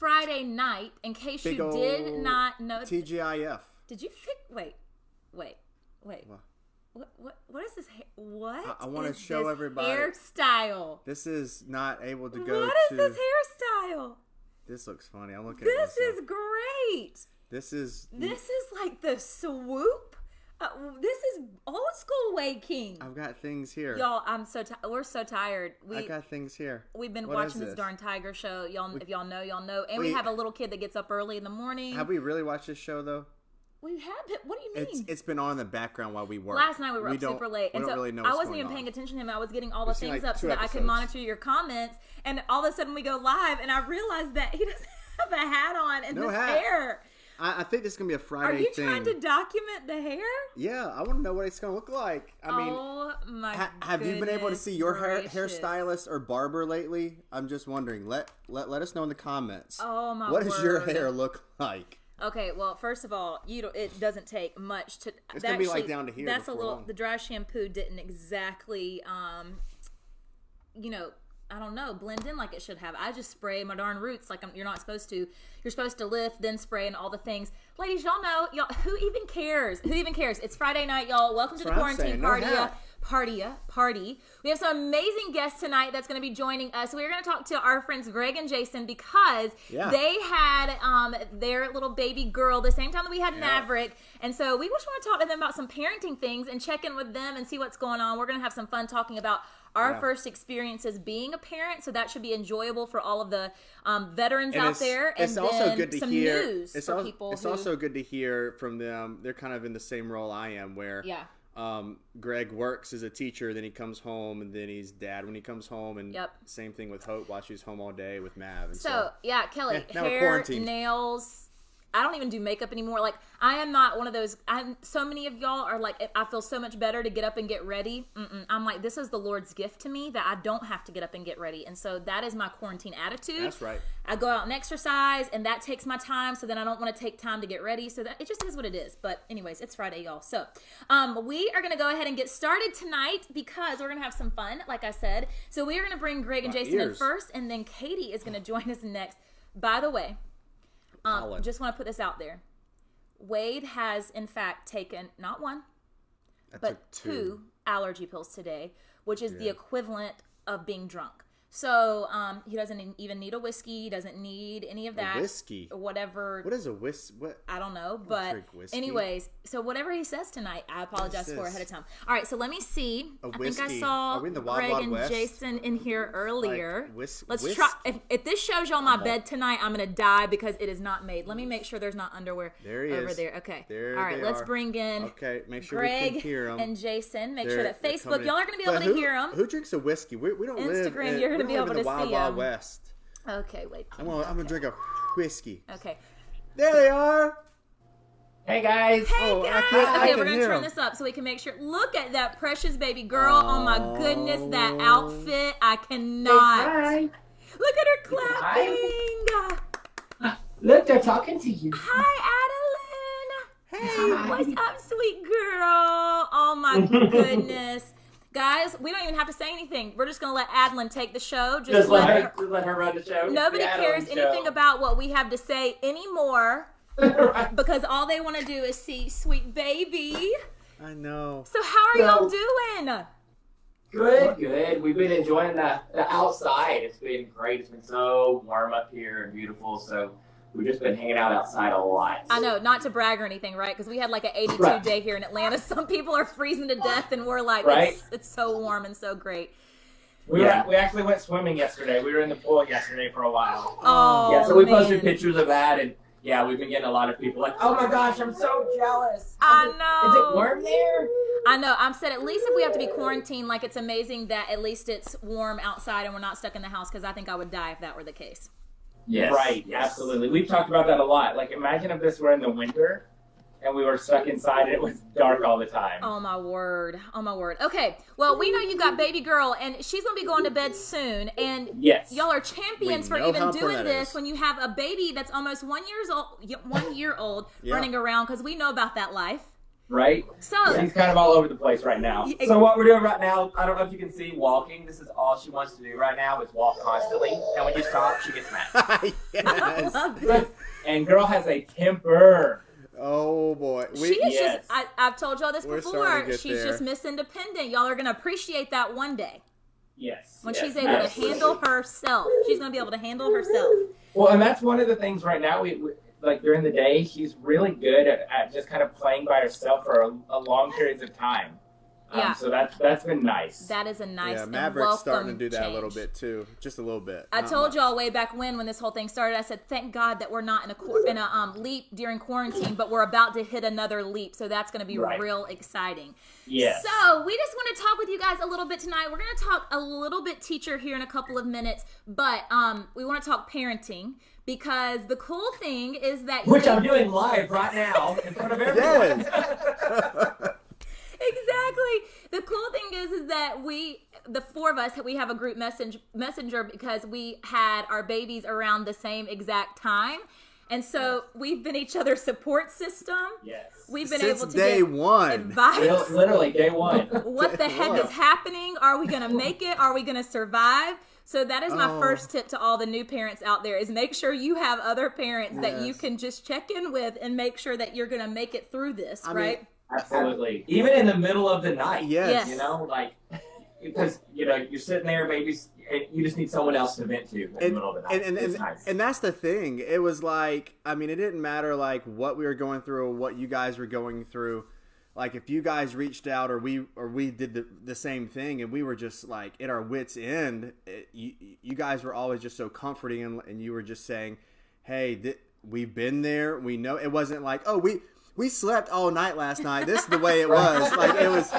Friday night, in case Big you did not know. TGIF. Did you wait. What is this? What? I want to show everybody. Hairstyle. This is not able to go What is this hairstyle? This looks funny. I'm looking This at is great. This is like the swoop. This is old school Wade King. I've got things here. Y'all, we're so tired. I got things here. We've been watching this darn Tiger show. If y'all know, y'all know. And we have a little kid that gets up early in the morning. Have we really watched this show though? We have it. What do you mean? It's been on in the background while we work. Last night we were up super late. And so really know I wasn't even paying attention to him. I was getting all the things up so that I could monitor your comments. And all of a sudden we go live and I realized that he doesn't have a hat on and this hair. I think this is going to be a Friday thing. Are you trying to document the hair? Yeah, I want to know what it's going to look like. I mean, have you been able to see your hairstylist or barber lately? I'm just wondering. Let us know in the comments. Oh my What does your hair look like? Okay, well, first of all, it doesn't take much to. It's gonna be like down to here. That's a little. The dry shampoo didn't exactly, I don't know, blend in like it should have. I just spray my darn roots like you're not supposed to. You're supposed to lift, then spray, and all the things. Ladies, y'all know, who even cares? Who even cares? It's Friday night, y'all. Welcome to the quarantine party. We have some amazing guests tonight that's going to be joining us. We're going to talk to our friends Greg and Jason because they had their little baby girl the same time that we had Maverick. And so we just want to talk to them about some parenting things and check in with them and see what's going on. We're going to have some fun talking about our first experiences being a parent, so that should be enjoyable for all of the veterans out there. And it's also good to some hear. News for people. It's also good to hear from them. They're kind of in the same role I am, where Greg works as a teacher, then he comes home, and then he's dad when he comes home, and same thing with Hope while she's home all day with Mav. And so Kelly, hair, nails. I don't even do makeup anymore. Like, I am not one of those. So many of y'all are like, I feel so much better to get up and get ready. I'm like, this is the Lord's gift to me that I don't have to get up and get ready. And so that is my quarantine attitude. That's right. I go out and exercise, and that takes my time. So then I don't want to take time to get ready. So that it just is what it is. But anyways, it's Friday, y'all. So we are going to go ahead and get started tonight because we're going to have some fun, like I said. So we are going to bring Greg and Jason in first, and then Katie is going to join us next. By the way, just want to put this out there. Wade has, in fact, taken not one, but two allergy pills today, which is the equivalent of being drunk. So he doesn't even need a whiskey. He doesn't need any of that. A whiskey? Or whatever. What is a whiskey? I don't know. But anyways, so whatever he says tonight, I apologize for ahead of time. All right, so let me see. I think I saw Greg and Jason in here earlier. Let's try. If this shows y'all my bed tonight, I'm going to die because it is not made. Let me make sure there's not underwear over there. Okay. All right, let's bring in make sure Greg we can hear them. and Jason. Make sure that Facebook, y'all are going to be able to hear them. Who drinks a whiskey? We don't live Instagram, you're going to be able to see them. Wild West. Okay, wait. I'm gonna drink a whiskey. Okay. There they are. Hey guys. Hey guys. Okay, we're gonna turn this up so we can make sure. Look at that precious baby girl. Oh my goodness, that outfit. I cannot. Hey, look at her clapping. Look, they're talking to you. Hi, Adeline. Hey. What's up, sweet girl? Oh my goodness. Guys, we don't even have to say anything. We're just going to let Adeline take the show. Just let her run the show. Nobody cares anything about what we have to say anymore because all they want to do is see sweet baby. I know. So how are y'all doing? Good. We've been enjoying the outside. It's been great. It's been so warm up here and beautiful. So we've just been hanging out outside a lot. I know, not to brag or anything, right? Because we had like an 82 day here in Atlanta. Some people are freezing to death, and we're like, it's so warm and so great. We actually went swimming yesterday. We were in the pool yesterday for a while. Oh, yeah. So we posted pictures of that, and we've been getting a lot of people like, oh my gosh, I'm so jealous. I know. Is it warm there? I know. I've said at least if we have to be quarantined, like it's amazing that at least it's warm outside and we're not stuck in the house. Because I think I would die if that were the case. Yes. Right, absolutely. We've talked about that a lot. Like, imagine if this were in the winter and we were stuck inside and it was dark all the time. Oh, my word. Okay, well, we know you got baby girl, and she's going to be going to bed soon. And y'all are champions for even doing this when you have a baby that's almost 1 year old running around, because we know about that life. right? So she's kind of all over the place right now. So what we're doing right now, I don't know if you can see, walking. This is all she wants to do right now is walk constantly. And when you stop, she gets mad. Yes. And girl has a temper. Oh boy. She is just, I've told y'all this before, she's there. just Miss Independent. Y'all are going to appreciate that one day. Yes. When she's able to handle herself. She's going to be able to handle herself. Well, and that's one of the things right now, we like during the day, she's really good at just kind of playing by herself for a long periods of time. Yeah. So that's been nice. That is a nice and Maverick's welcome starting to do that change. a little bit too, just a little bit. I told y'all way back when this whole thing started, I said, thank God that we're not in a leap during quarantine, but we're about to hit another leap. So that's going to be real exciting. Yes. So we just want to talk with you guys a little bit tonight. We're going to talk a little bit teacher here in a couple of minutes, but we want to talk parenting. Because the cool thing is that which I'm doing live right now in front of everyone. Exactly. The cool thing is that the four of us, we have a group messenger because we had our babies around the same exact time. And so we've been each other's support system. Yes. We've been Since able to day get one. advice. Literally day one. What the heck is happening? Are we going to make it? Are we going to survive? So that is my first tip to all the new parents out there is make sure you have other parents that you can just check in with and make sure that you're going to make it through this, right? Absolutely. Even in the middle of the night. Yes. You know, like, because, you're sitting there, babies, and you just need someone else to vent to in the middle of the night. It's nice. And that's the thing. It was like, it didn't matter like what we were going through or what you guys were going through. Like if you guys reached out or we did the same thing and we were just like at our wits' end, you guys were always just so comforting and you were just saying, hey, we've been there. We know. It wasn't like, oh, we slept all night last night. This is the way it was. Like it was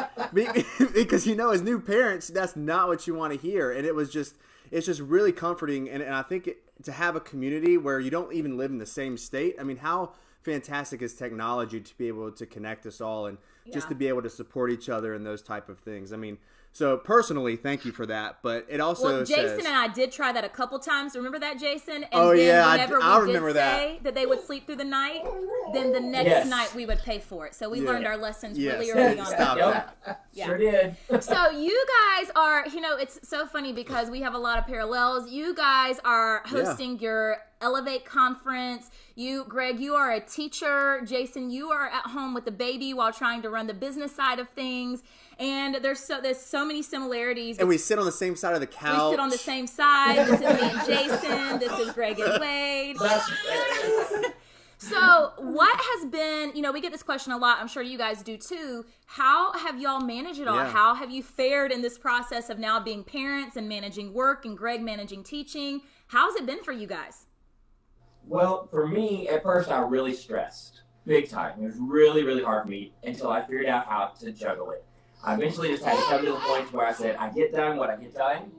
because as new parents, that's not what you want to hear. And it's just really comforting. And I think to have a community where you don't even live in the same state. I mean, how fantastic is technology to be able to connect us all and just to be able to support each other and those type of things. I mean, so personally, thank you for that. But it also Jason and I did try that a couple times. Remember that, Jason? And whenever I remember say that they would sleep through the night, then the next night we would pay for it. So we learned our lessons really early on. Stop that. Yeah. Sure did. So you guys are, it's so funny because we have a lot of parallels. You guys are hosting your Elevate conference. Greg, you are a teacher. Jason, you are at home with the baby while trying to run the business side of things. And there's so many similarities. And we sit on the same side of the couch. We sit on the same side. This is me and Jason. This is Greg and Wade. So what has been, we get this question a lot. I'm sure you guys do too. How have y'all managed it all? Yeah. How have you fared in this process of now being parents and managing work and Greg managing teaching? How's it been for you guys? Well, for me, at first I really stressed. Big time. It was really, really hard for me until I figured out how to juggle it. I eventually just had to come to the point where I said, I get done what I get done,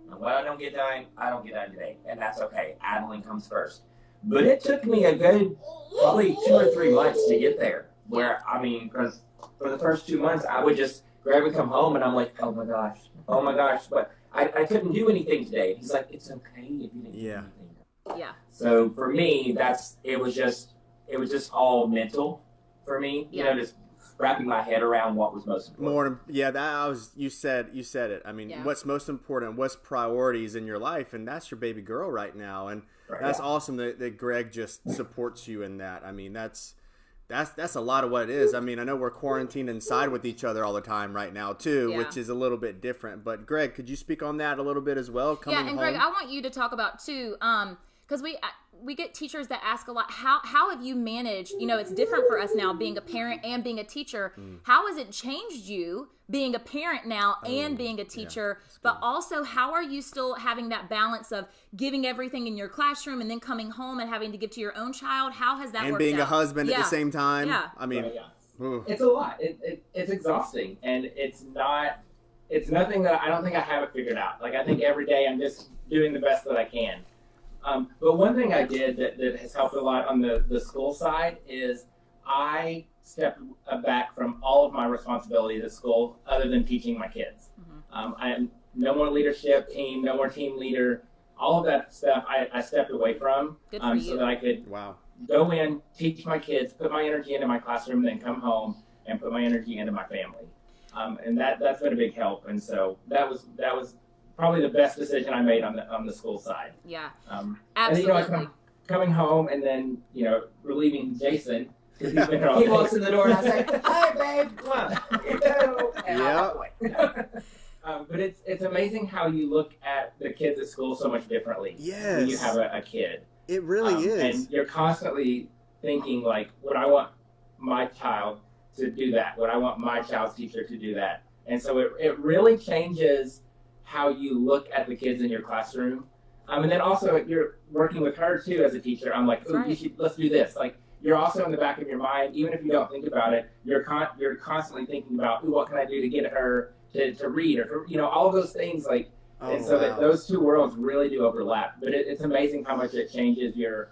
and what I don't get done, I don't get done today. And that's okay. Adling comes first. But it took me a good, probably 2 or 3 months to get there. Because for the first 2 months, Greg would come home and I'm like, oh my gosh. But I couldn't do anything today. He's like, it's okay if you didn't do anything. Yeah. So for me, it was just all mental for me. Just wrapping my head around what was most important. You said it. I mean, what's most important, what's priorities in your life, and that's your baby girl right now. And that's awesome that Greg just supports you in that. I mean, that's a lot of what it is. I mean, I know we're quarantined inside with each other all the time right now too, which is a little bit different. But Greg, could you speak on that a little bit as well? Greg, I want you to talk about too, because we get teachers that ask a lot, how have you managed, it's different for us now being a parent and being a teacher. How has it changed you being a parent now and being a teacher, but also how are you still having that balance of giving everything in your classroom and then coming home and having to give to your own child? How has that worked out? And being a husband at the same time. Yeah. I mean, it's a lot. It's exhausting, and it's nothing that I don't think I have it figured out. Like I think every day I'm just doing the best that I can. But one thing I did that has helped a lot on the school side is I stepped back from all of my responsibilities at school other than teaching my kids. I am no more leadership team, no more team leader. All of that stuff I stepped away from so that I could go in, teach my kids, put my energy into my classroom, and then come home and put my energy into my family. And that's been a big help. And so that was probably the best decision I made on the school side. Yeah, absolutely. And, coming home and then, relieving Jason. He walks in the door and I say, "Hi, babe." But it's amazing how you look at the kids at school so much differently when you have a kid. It really is. And you're constantly thinking, like, would I want my child to do that? Would I want my child's teacher to do that? And so it really changes how you look at the kids in your classroom. And then also you're working with her too as a teacher. I'm like, ooh, let's do this. Like, you're also in the back of your mind, even if you don't think about it, you're constantly thinking about, ooh, what can I do to get her to read, or all of those things. Like, and so that those two worlds really do overlap. But it's amazing how much it changes your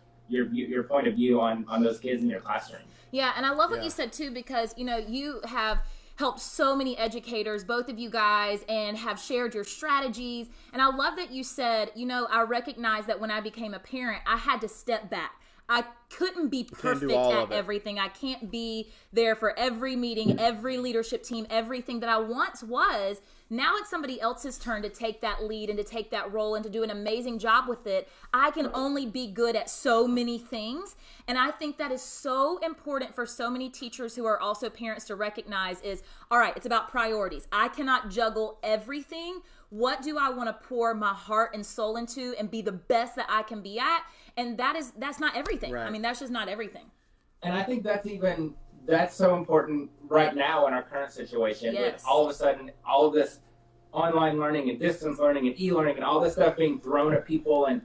point of view on those kids in your classroom. Yeah, and I love what you said too, because you have helped so many educators, both of you guys, and have shared your strategies. And I love that you said, I recognize that when I became a parent, I had to step back. I couldn't be perfect at everything. I can't be there for every meeting, every leadership team, everything that I once was. Now it's somebody else's turn to take that lead and to take that role and to do an amazing job with it. I can only be good at so many things. And I think that is so important for so many teachers who are also parents to recognize is, all right, it's about priorities. I cannot juggle everything. What do I want to pour my heart and soul into and be the best that I can be at? And that's not everything. Right. I mean, that's just not everything. And I think that's so important right now in our current situation. Yes. With all of a sudden, all of this online learning and distance learning and e-learning and all this stuff being thrown at people. And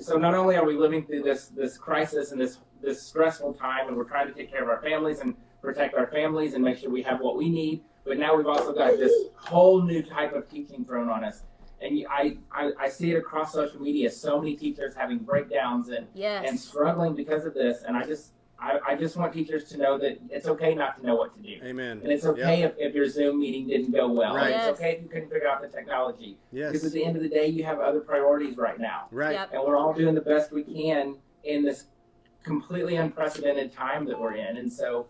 so not only are we living through this crisis and this stressful time, and we're trying to take care of our families and protect our families and make sure we have what we need, but now we've also got this whole new type of teaching thrown on us. And I see it across social media, so many teachers having breakdowns and struggling because of this. And I just want teachers to know that it's okay not to know what to do. Amen. And it's okay if your Zoom meeting didn't go well. Right. Yes. It's okay if you couldn't figure out the technology. Yes. Because at the end of the day, you have other priorities right now. Right. Yep. And we're all doing the best we can in this completely unprecedented time that we're in. And so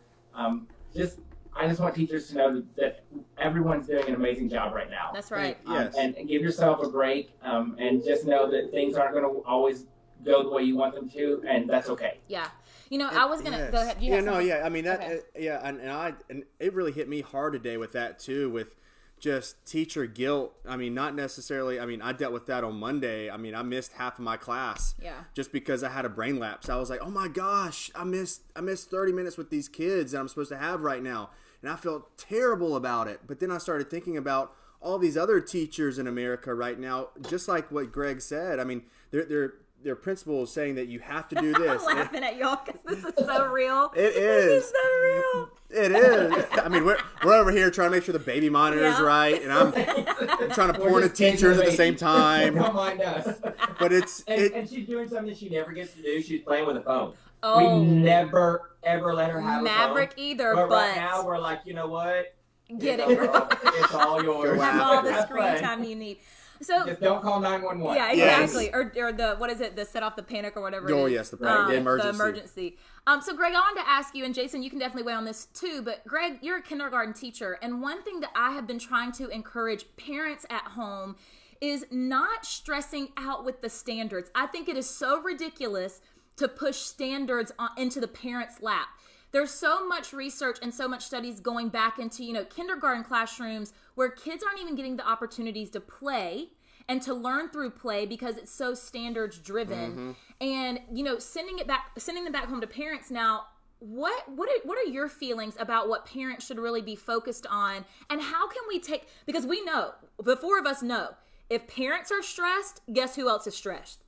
I just want teachers to know that everyone's doing an amazing job right now. That's right. Yes. And give yourself a break, and just know that things aren't going to always go the way you want them to, and that's okay. Yeah. I was going to go ahead. I mean, that, okay. And it really hit me hard today with that too, with just teacher guilt. I mean, not necessarily, I dealt with that on Monday. I mean, I missed half of my class just because I had a brain lapse. I was like, oh my gosh, I missed 30 minutes with these kids that I'm supposed to have right now. And I felt terrible about it. But then I started thinking about all these other teachers in America right now, just like what Greg said. I mean, their principal is saying that you have to do this. I'm laughing at y'all because this is so real. It is. This is so real. It is. I mean, we're over here trying to make sure the baby monitor is right, and I'm trying to porn the teachers at the same time. Don't mind us. But and she's doing something she never gets to do. She's playing with a phone. Oh. We never ever let her have Maverick a phone. either, but right now we're like, you know what? Get it, girl. It's all yours. Have all the screen time you need. So just don't call 911. Yeah, exactly. Yes. Or the what is it? The set off the panic or whatever. Oh, it is. yes, the emergency. So Greg, I wanted to ask you, and Jason, you can definitely weigh on this too. But Greg, you're a kindergarten teacher, and one thing that I have been trying to encourage parents at home is not stressing out with the standards. I think it is so ridiculous to push standards into the parent's lap. There's so much research and so much studies going back into, kindergarten classrooms where kids aren't even getting the opportunities to play and to learn through play because it's so standards driven. Mm-hmm. And, sending them back home to parents now, what are your feelings about what parents should really be focused on, and how can we because we know, the four of us know, if parents are stressed, guess who else is stressed?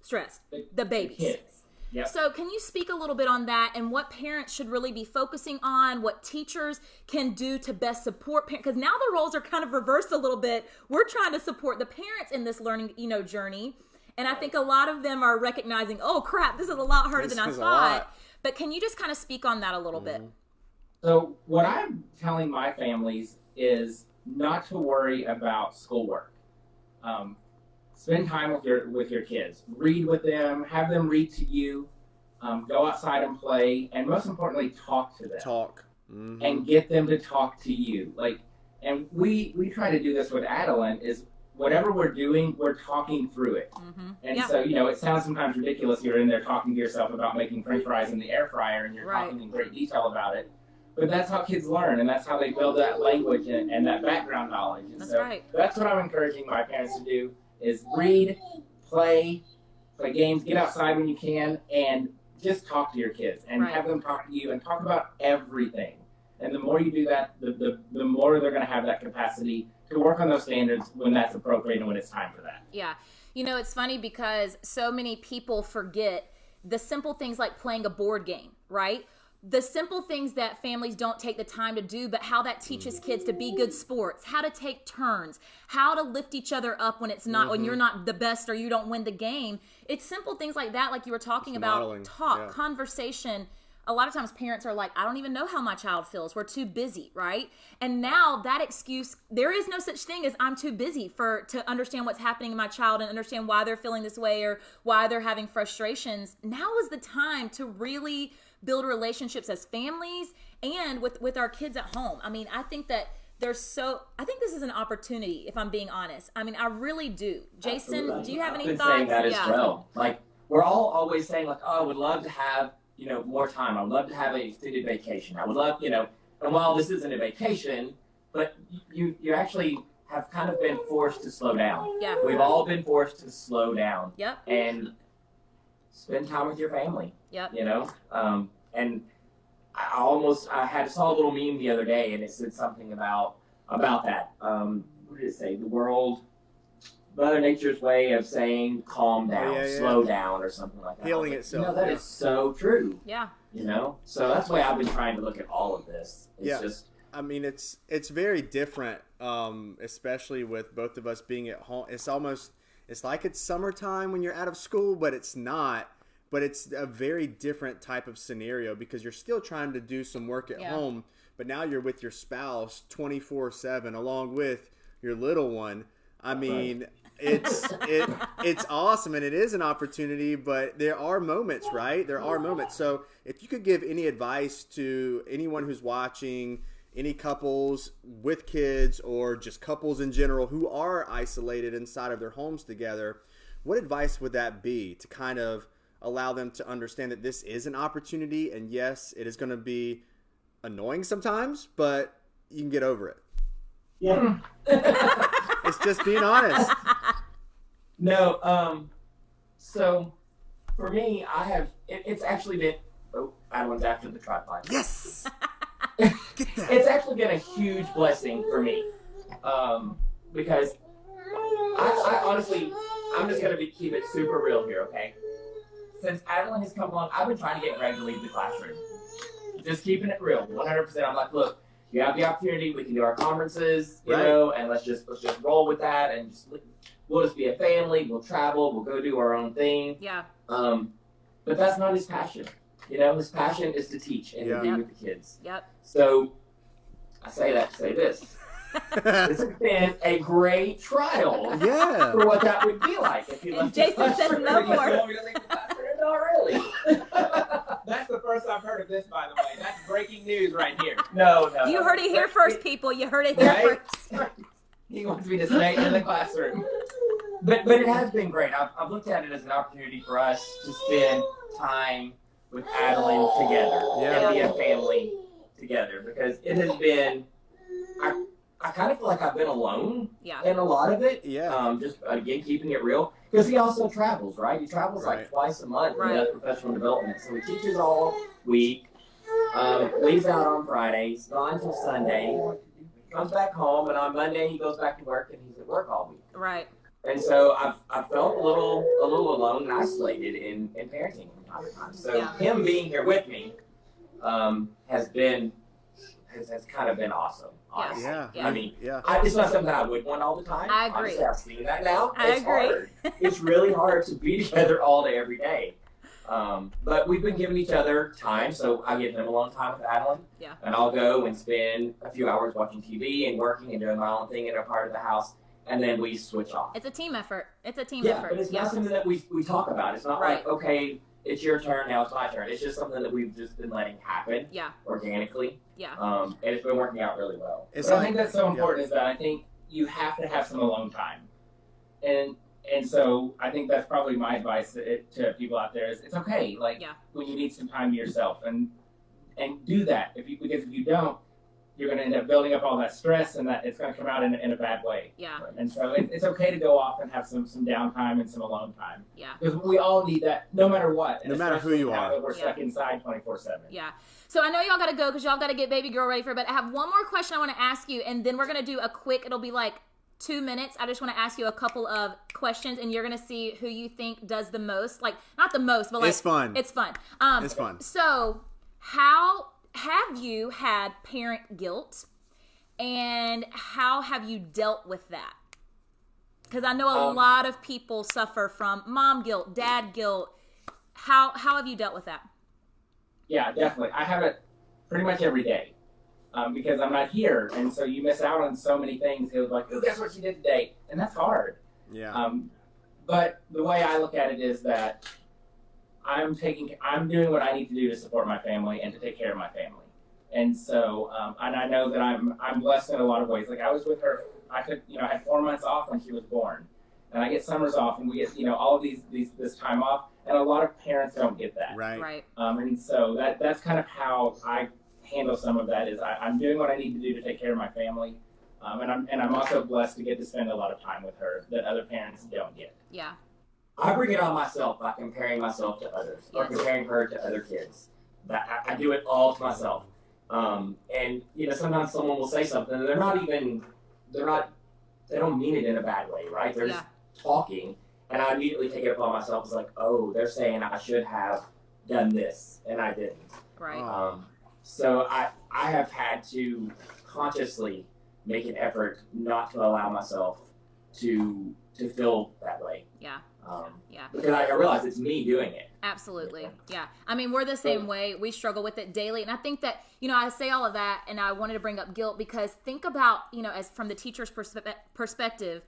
The babies. Kids. Yep. So can you speak a little bit on that and what parents should really be focusing on, what teachers can do to best support parents? Because now the roles are kind of reversed a little bit. We're trying to support the parents in this learning, journey. And I think a lot of them are recognizing, oh crap, this is a lot harder than I thought. But can you just kind of speak on that a little bit? So what I'm telling my families is not to worry about schoolwork. Spend time with your kids. Read with them. Have them read to you. Go outside and play. And most importantly, talk to them. Talk. and get them to talk to you. Like, and we try to do this with Adeline is whatever we're doing, we're talking through it. And so, it sounds sometimes ridiculous. You're in there talking to yourself about making French fries in the air fryer and you're talking in great detail about it. But that's how kids learn, and that's how they build that language and that background knowledge. And that's what I'm encouraging my parents to do is read, play games, get outside when you can, and just talk to your kids and have them talk to you and talk about everything. And the more you do that, the more they're going to have that capacity to work on those standards when that's appropriate and when it's time for that. Yeah. It's funny because so many people forget the simple things like playing a board game, right? The simple things that families don't take the time to do, but how that teaches kids to be good sports, how to take turns, how to lift each other up when it's not, when you're not the best or you don't win the game. It's simple things like that, like you were talking about, modeling. Conversation. A lot of times parents are like, I don't even know how my child feels. We're too busy, right? And now that excuse, there is no such thing as I'm too busy to understand what's happening in my child and understand why they're feeling this way or why they're having frustrations. Now is the time to really build relationships as families and with our kids at home. I mean, I think that I think this is an opportunity, if I'm being honest. I mean, I really do. Jason, Absolutely. Do you have any I've been thoughts? saying that as well. Like, we're all always saying, like, oh, I would love to have, more time. I would love to have an extended vacation. I would love, and while this isn't a vacation, but you actually have kind of been forced to slow down. Yeah. We've all been forced to slow down. Yep. And spend time with your family. Yep. And I saw a little meme the other day, and it said something about that. What did it say? The world, Mother Nature's way of saying calm down, slow down, or something like that. Healing itself. That is so true. Yeah. So that's why I've been trying to look at all of this. It's just. I mean, it's very different, especially with both of us being at home. It's like it's summertime when you're out of school, but it's not. But it's a very different type of scenario because you're still trying to do some work at home, but now you're with your spouse 24/7 along with your little one. I mean, it's awesome and it is an opportunity, but there are moments, right? There are moments. So if you could give any advice to anyone who's watching, any couples with kids or just couples in general who are isolated inside of their homes together, what advice would that be to kind of allow them to understand that this is an opportunity, and yes, it is going to be annoying sometimes, but you can get over it. Yeah. It's just being honest. No, so for me, it's actually been, Adeline's after the tripod. Yes! Get that. It's actually been a huge blessing for me, because I honestly, I'm just going to keep it super real here, okay? Since Adeline has come along, I've been trying to get Greg to leave the classroom. Just keeping it real, 100%. I'm like, look, you have the opportunity. We can do our conferences, and let's just roll with that, and we'll just be a family. We'll travel. We'll go do our own thing. Yeah. But that's not his passion. His passion is to teach and to be with the kids. Yep. So I say that to say this. This has been a great trial for what that would be like if you left. Jason says no more. Not really. That's the first I've heard of this, by the way. That's breaking news right here. No. You heard it here first, people. You heard it here first. He wants me to stay in the classroom. But it has been great. I've looked at it as an opportunity for us to spend time with Adeline together and be a family together, because it has been. I kind of feel like I've been alone in a lot of it. Yeah. Just again keeping it real, because he also travels, right? He travels like twice a month in professional development, so he teaches all week. Leaves out on Fridays, gone till Sunday. Comes back home, and on Monday he goes back to work, and he's at work all week. Right. And so I've felt a little alone and isolated in parenting from time to time. So him being here with me has kind of been awesome. Honestly. Yeah. I mean, it's not something I would want all the time. I agree. Obviously, I've seen that now. I It's agree. hard. It's really hard to be together all day, every day. But we've been giving each other time, so I give him alone time with Adeline. Yeah. And I'll go and spend a few hours watching TV and working and doing my own thing in a part of the house, and then we switch off. It's a team effort. But it's not something that we talk about. It's not like, okay, it's your turn, now it's my turn. It's just something that we've just been letting happen organically. Yeah. And it's been working out really well. I think that's so important is that I think you have to have some alone time. And so I think that's probably my advice to people out there is it's okay, like when you need some time to yourself and do that. Because if you don't, you're going to end up building up all that stress and that it's going to come out in a bad way. Yeah. And so it's okay to go off and have some downtime and some alone time. Yeah. Because we all need that no matter what. No matter who you are. That we're stuck inside 24/7. Yeah. So I know y'all got to go because y'all got to get baby girl ready for it. But I have one more question I want to ask you. And then we're going to do a quick, it'll be like 2 minutes. I just want to ask you a couple of questions. And you're going to see who you think does the most. Like, not the most, but like. It's fun. It's fun. It's fun. So how have you had parent guilt? And how have you dealt with that? Because I know a lot of people suffer from mom guilt, dad guilt. How have you dealt with that? Yeah, definitely. I have it pretty much every day because I'm not here. And so you miss out on so many things. It was like, oh, guess what you did today? And that's hard. Yeah. But the way I look at it is that I'm doing what I need to do to support my family and to take care of my family. And so, and I know that I'm blessed in a lot of ways. Like I was with her, I had 4 months off when she was born, and I get summers off, and we get all of this time off, and a lot of parents don't get that. Right. And so that's kind of how I handle some of that. Is I'm doing what I need to do to take care of my family, and I'm also blessed to get to spend a lot of time with her that other parents don't get. Yeah. I bring it on myself by comparing myself to others or comparing her to other kids. I do it all to myself. And sometimes someone will say something and they don't mean it in a bad way, right? They're just talking, and I immediately take it upon myself. It's like, oh, they're saying I should have done this and I didn't. Right. So I have had to consciously make an effort not to allow myself to feel that way. Yeah. Because I realize it's me doing it. Absolutely. Yeah. I mean, we're the same way. We struggle with it daily. And I think that, I say all of that and I wanted to bring up guilt because think about, as from the teacher's perspective,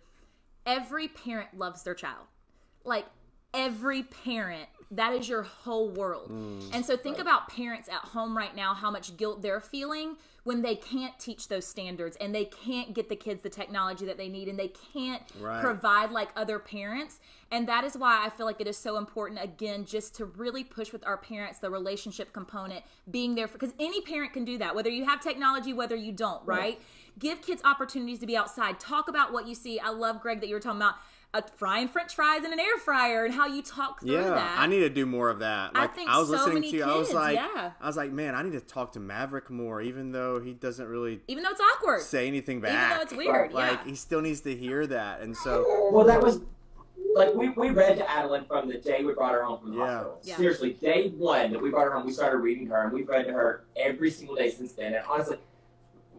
every parent loves their child. Like every parent, that is your whole world. And so think about parents at home right now, how much guilt they're feeling when they can't teach those standards and they can't get the kids the technology that they need and they can't provide like other parents. And that is why I feel like it is so important, again, just to really push with our parents, the relationship component, being there because any parent can do that, whether you have technology, whether you don't, right? Give kids opportunities to be outside. Talk about what you see. I love, Greg, that you were talking about frying French fries in an air fryer and how you talk through that. I need to do more of that. Like, I think I was so listening many to you, kids, I was like, man, I need to talk to Maverick more, even though he doesn't really it's awkward. Say anything back. Even though it's weird. Like he still needs to hear that. And so that was like we read to Adeline from the day we brought her home from the hospital. Yeah. Seriously, day one that we brought her home, we started reading to her, and we've read to her every single day since then. And honestly,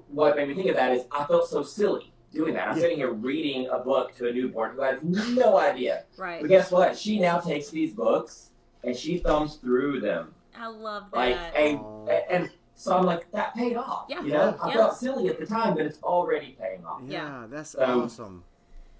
what made me think of that is I felt so silly doing that. I'm sitting here reading a book to a newborn who has no idea. Right. But guess what? She now takes these books and she thumbs through them. I love that. And so I'm like, that paid off. Yeah. I felt silly at the time, but it's already paying off. Yeah, that's awesome.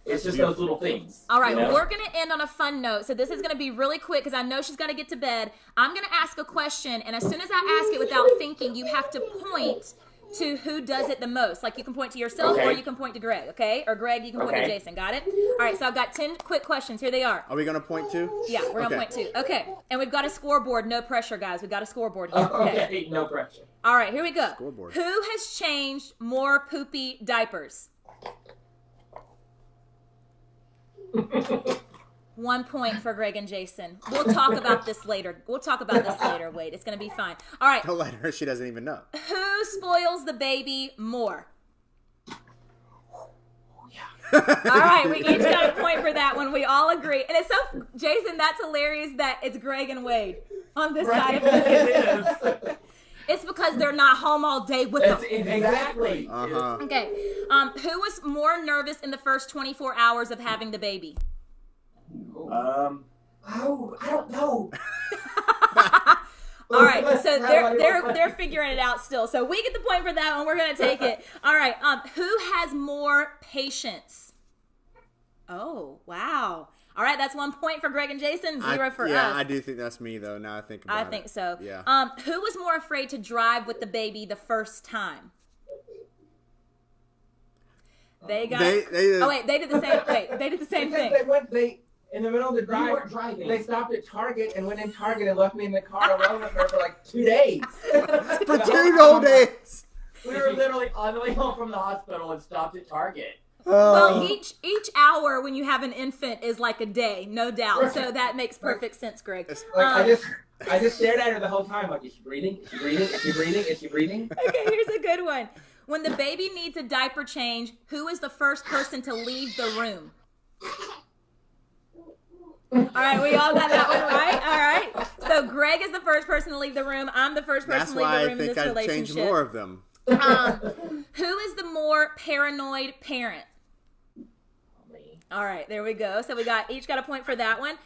It's just those little things. All right, we're going to end on a fun note. So this is going to be really quick because I know she's got to get to bed. I'm going to ask a question, and as soon as I ask it without thinking, you have to point to who does it the most. Like you can point to yourself or you can point to Greg, okay? Or Greg, you can point to Jason. Got it? All right, so I've got 10 quick questions. Here they are. Are we going to point to? Yeah, we're going to point to. Okay, and we've got a scoreboard. No pressure, guys. We've got a scoreboard here. Okay, no pressure. All right, here we go. Scoreboard. Who has changed more poopy diapers? 1 point for Greg and Jason. We'll talk about this later. Wade. It's going to be fine. All right. Don't let her. She doesn't even know. Who spoils the baby more? Yeah. All right. We each got a point for that one. We all agree. And it's so, Jason, that's hilarious that it's Greg and Wade on this side of it. It's because they're not home all day with them. Exactly. Okay. Who was more nervous in the first 24 hours of having the baby? I don't know. All right, so they're figuring it out still. So we get the point for that one. We're gonna take it. All right. Who has more patience? Oh, wow. All right, that's 1 point for Greg and Jason, 0 for us. Yeah, I do think that's me, though, now I think about it. I think so. Yeah. Who was more afraid to drive with the baby the first time? They got. They did the same. They did the same thing. They in the middle of the drive. They stopped at Target and went in Target and left me in the car alone with her for like 2 days. For 2 whole days. We were literally on the way home from the hospital and stopped at Target. Well, each hour when you have an infant is like a day, no doubt. Right. So that makes perfect sense, Greg. Like I just stared at her the whole time. Like, is she breathing? Is she breathing? Is she breathing? Is she breathing? Okay, here's a good one. When the baby needs a diaper change, who is the first person to leave the room? All right, we all got that one right. All right. So Greg is the first person to leave the room. I'm the first person to leave the room in this relationship. That's why I think I'd change more of them. Who is the more paranoid parent? Me. All right, there we go. So we each got a point for that one.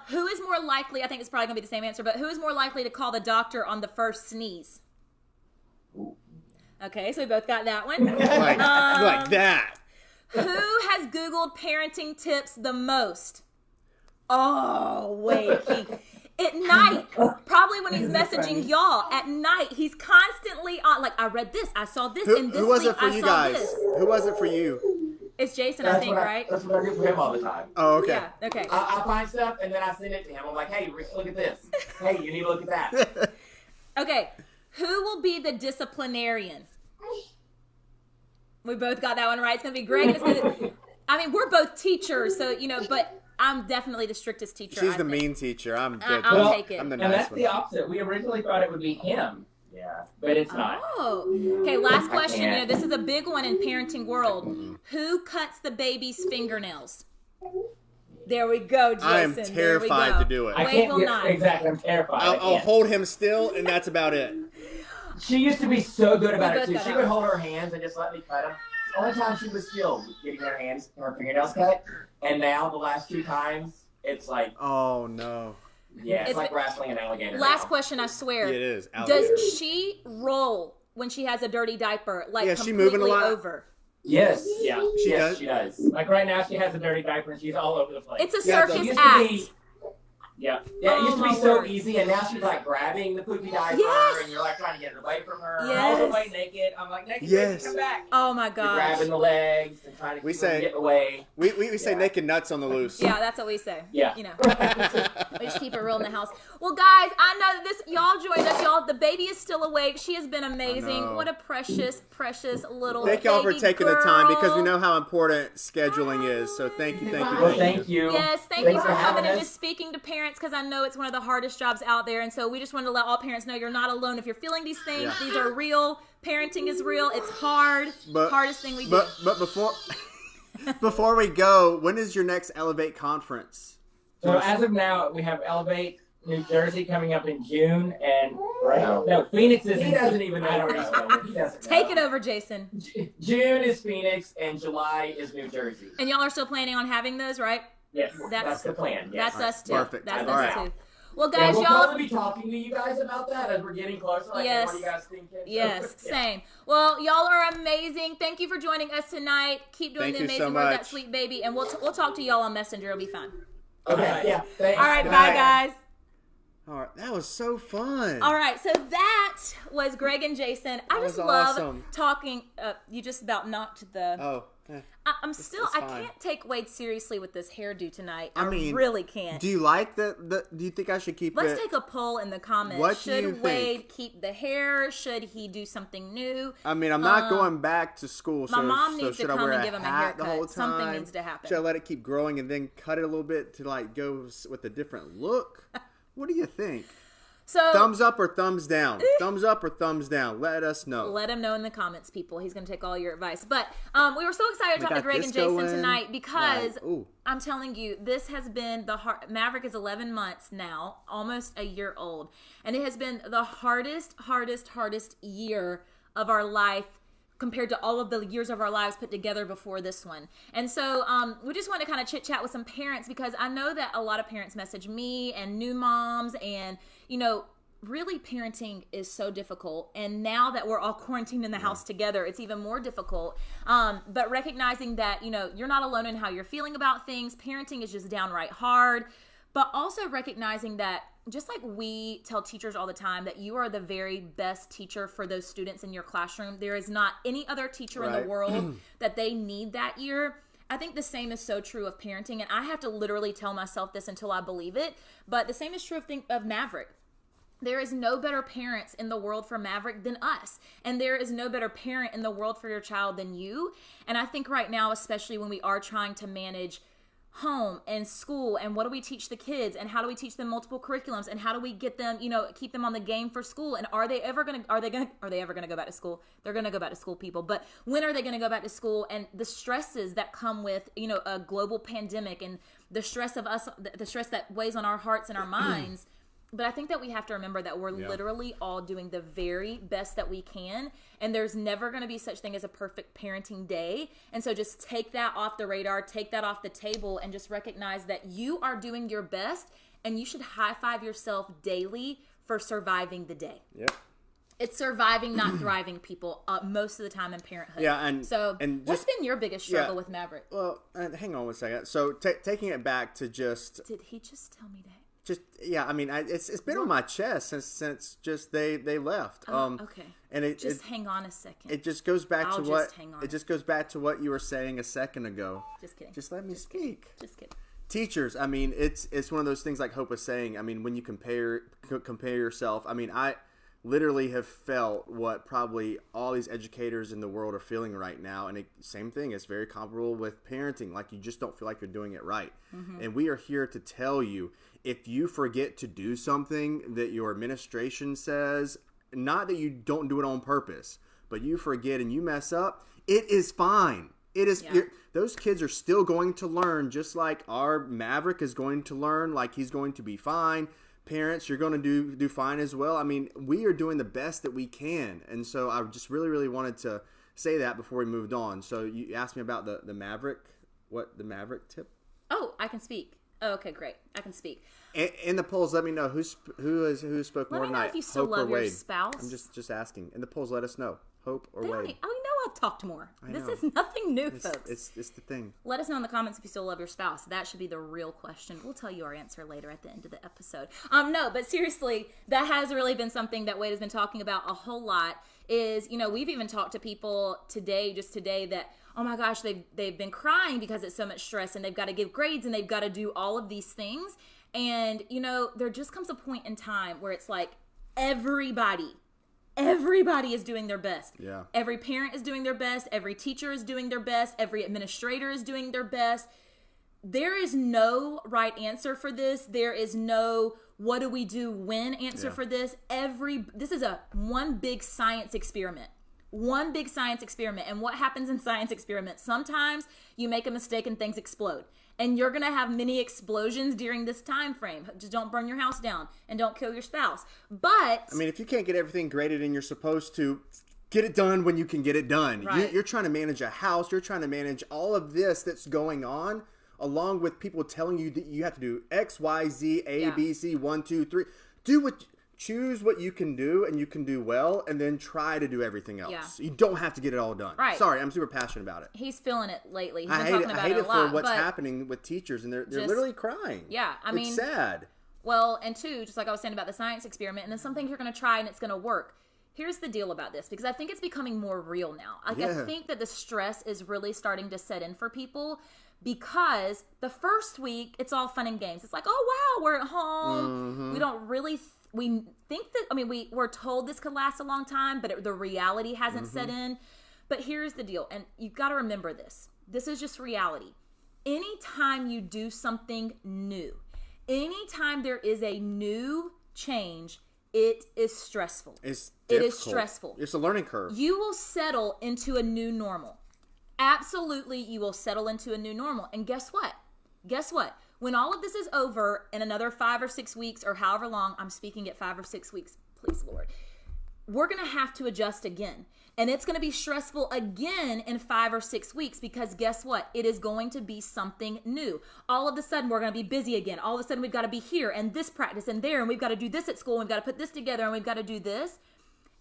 Who is more likely? I think it's probably gonna be the same answer, but who is more likely to call the doctor on the first sneeze? Ooh. Okay, so we both got that one. like that. Who has Googled parenting tips the most? Oh, wait. At night, probably when he's messaging y'all, at night, he's constantly on, like, I read this, I saw this, and this who was week it for I you saw guys? this. Who was it for you? It's Jason, I think, right? That's what I do for him all the time. Oh, okay. Yeah, okay. I find stuff, and then I send it to him. I'm like, hey, look at this. Hey, you need to look at that. Okay, who will be the disciplinarian? We both got that one right. It's going to be Greg. We're both teachers, so, but I'm definitely the strictest teacher. She's the mean teacher. I'm good. I'll take it. I'm the and nice that's one. the opposite. We originally thought it would be him. Yeah. But it's not. Oh. Okay, last question. This is a big one in parenting world. Who cuts the baby's fingernails? There we go, Jason. I am terrified to do it. Exactly, I'm terrified. I'll hold him still, and that's about it. She used to be so good about it, too. She would hold her hands and just let me cut them. The only time she was skilled was getting her fingernails cut. And now, the last 2 times, it's like... Oh, no. Yeah, it's like wrestling an alligator. Last question, I swear. It is. Alligator. Does she roll when she has a dirty diaper? Like, she moving a lot? Over? Yes. Yeah. She does. Like right now, she has a dirty diaper and she's all over the place. It's a circus act. Yeah. Yeah, it used to be so easy, and now she's like grabbing the poopy diaper, and you're like trying to get it away from her. Yes. All the way naked. I'm like, naked, baby, come back. Oh my gosh. You're grabbing the legs and trying to get away. We say naked nuts on the loose. Yeah, that's what we say. Yeah. We just keep it real in the house. Well, guys, I know that y'all joined us. Y'all, the baby is still awake. She has been amazing. What a precious, precious little Thank y'all for taking the time, because we know how important scheduling is. So thank you. Well, thank you. Yes, thank you for coming and just speaking to parents, because I know it's one of the hardest jobs out there. And so we just wanted to let all parents know you're not alone. If you're feeling these things, these are real. Parenting is real. It's hard. Hardest thing we do. But before we go, when is your next Elevate conference? So as of now, we have Elevate New Jersey coming up in June, and Phoenix is. He doesn't even know. He doesn't know. Take it over, Jason. June is Phoenix, and July is New Jersey. And y'all are still planning on having those, right? Yes, that's the plan. Yes. That's us too. Perfect. That's All us right. too. Well, guys, we'll y'all probably be talking to you guys about that as we're getting closer. Like, what are you guys thinking? Yes, same. Well, y'all are amazing. Thank you for joining us tonight. Keep doing the amazing work, that sweet baby, and we'll talk to y'all on Messenger. It'll be fun. Okay. Yeah. Thanks. All right. Bye, guys. All right, that was so fun. All right, so that was Greg and Jason. I just love talking. You just about knocked the. Oh. I'm still. I can't take Wade seriously with this hairdo tonight. I mean, really can't. Do you like the? Do you think I should keep it? Let's take a poll in the comments. What should Wade keep the hair? Should he do something new? I mean, I'm not going back to school. My mom needs to come and give him a haircut. The whole time? Something needs to happen. Should I let it keep growing and then cut it a little bit to like go with a different look? What do you think? So, thumbs up or thumbs down? Thumbs up or thumbs down? Let us know. Let him know in the comments, people. He's going to take all your advice. But we were so excited to talk to Greg and Jason tonight because I'm telling you, this has been Maverick is 11 months now, almost a year old. And it has been the hardest year of our life compared to all of the years of our lives put together before this one. And so we just want to kind of chit chat with some parents, because I know that a lot of parents message me and new moms, and really parenting is so difficult, and now that we're all quarantined in the house together, it's even more difficult. But recognizing that, you know, you're not alone in how you're feeling about things. Parenting is just downright hard, but also recognizing that just like we tell teachers all the time that you are the very best teacher for those students in your classroom. There is not any other teacher in the world that they need that year. I think the same is so true of parenting, and I have to literally tell myself this until I believe it, but the same is true of Maverick. There is no better parents in the world for Maverick than us. And there is no better parent in the world for your child than you. And I think right now, especially when we are trying to manage home and school, and what do we teach the kids, and how do we teach them multiple curriculums, and how do we get them, you know, keep them on the game for school, and are they ever going to go back to school? They're going to go back to school, people, but when are they going to go back to school? And the stresses that come with, you know, a global pandemic, and the stress that weighs on our hearts and our minds. But I think that we have to remember that we're literally all doing the very best that we can, and there's never going to be such thing as a perfect parenting day. And so just take that off the radar, take that off the table, and just recognize that you are doing your best, and you should high-five yourself daily for surviving the day. Yep. It's surviving, not thriving, people, most of the time in parenthood. Yeah, and what's been your biggest struggle with Maverick? Well, hang on one second. So taking it back to just... Did he just tell me that? I mean, it's been on my chest since just they left. Okay. And hang on a second. It just goes back to what you were saying a second ago. Just kidding. Just let me speak. Just kidding. Teachers, I mean, it's one of those things like Hope was saying. I mean, when you compare yourself, I mean, I literally have felt what probably all these educators in the world are feeling right now, and same thing. It's very comparable with parenting. Like, you just don't feel like you're doing it right. Mm-hmm. And we are here to tell you, if you forget to do something that your administration says, not that you don't do it on purpose, but you forget and you mess up, it is fine. It is. Those kids are still going to learn, just like our Maverick is going to learn, like he's going to be fine. Parents, you're going to do fine as well. I mean, we are doing the best that we can. And so I just really, really wanted to say that before we moved on. So you asked me about the Maverick, the Maverick tip? Oh, I can speak. Oh, okay, great. I can speak. In the polls, let me know who spoke more tonight. Let me know if you still love your spouse. I'm just asking. In the polls, let us know. Hope or Wade. I know I've talked more. This is nothing new, folks. It's the thing. Let us know in the comments if you still love your spouse. That should be the real question. We'll tell you our answer later at the end of the episode. No, but seriously, that has really been something that Wade has been talking about a whole lot. Is, you know, we've even talked to people today that, oh my gosh, they've been crying because it's so much stress, and they've got to give grades, and they've got to do all of these things. And, you know, there just comes a point in time where it's like everybody is doing their best. Yeah. Every parent is doing their best. Every teacher is doing their best. Every administrator is doing their best. There is no right answer for this. There is no what do we do when answer for this. This is one big science experiment. One big science experiment. And what happens in science experiments? Sometimes you make a mistake and things explode. And you're going to have many explosions during this time frame. Just don't burn your house down and don't kill your spouse. But I mean, if you can't get everything graded and you're supposed to, get it done when you can get it done. Right. You're trying to manage a house. You're trying to manage all of this that's going on, along with people telling you that you have to do X, Y, Z, A, B, C, 1, 2, 3. Choose what you can do and you can do well, and then try to do everything else. Yeah. You don't have to get it all done. Right. Sorry, I'm super passionate about it. He's feeling it lately. He's been talking about I hate it a lot, for what's happening with teachers, and they're literally crying. Yeah, I mean, it's sad. Well, and two, just like I was saying about the science experiment, and then some things you're going to try and it's going to work. Here's the deal about this, because I think it's becoming more real now. I think that the stress is really starting to set in for people, because the first week, it's all fun and games. It's like, oh, wow, we're at home. Mm-hmm. We don't really... We think that, I mean, we're told this could last a long time, but the reality hasn't set in. But here's the deal, and you've got to remember this. This is just reality. Anytime you do something new, anytime there is a new change, it is stressful. It's difficult. It is stressful. It's a learning curve. You will settle into a new normal. Absolutely, you will settle into a new normal. And guess what? When all of this is over in another 5 or 6 weeks, or however long, I'm speaking at 5 or 6 weeks, please, Lord, we're going to have to adjust again. And it's going to be stressful again in 5 or 6 weeks because guess what? It is going to be something new. All of a sudden, we're going to be busy again. All of a sudden, we've got to be here and this practice and there, and we've got to do this at school, and we've got to put this together, and we've got to do this.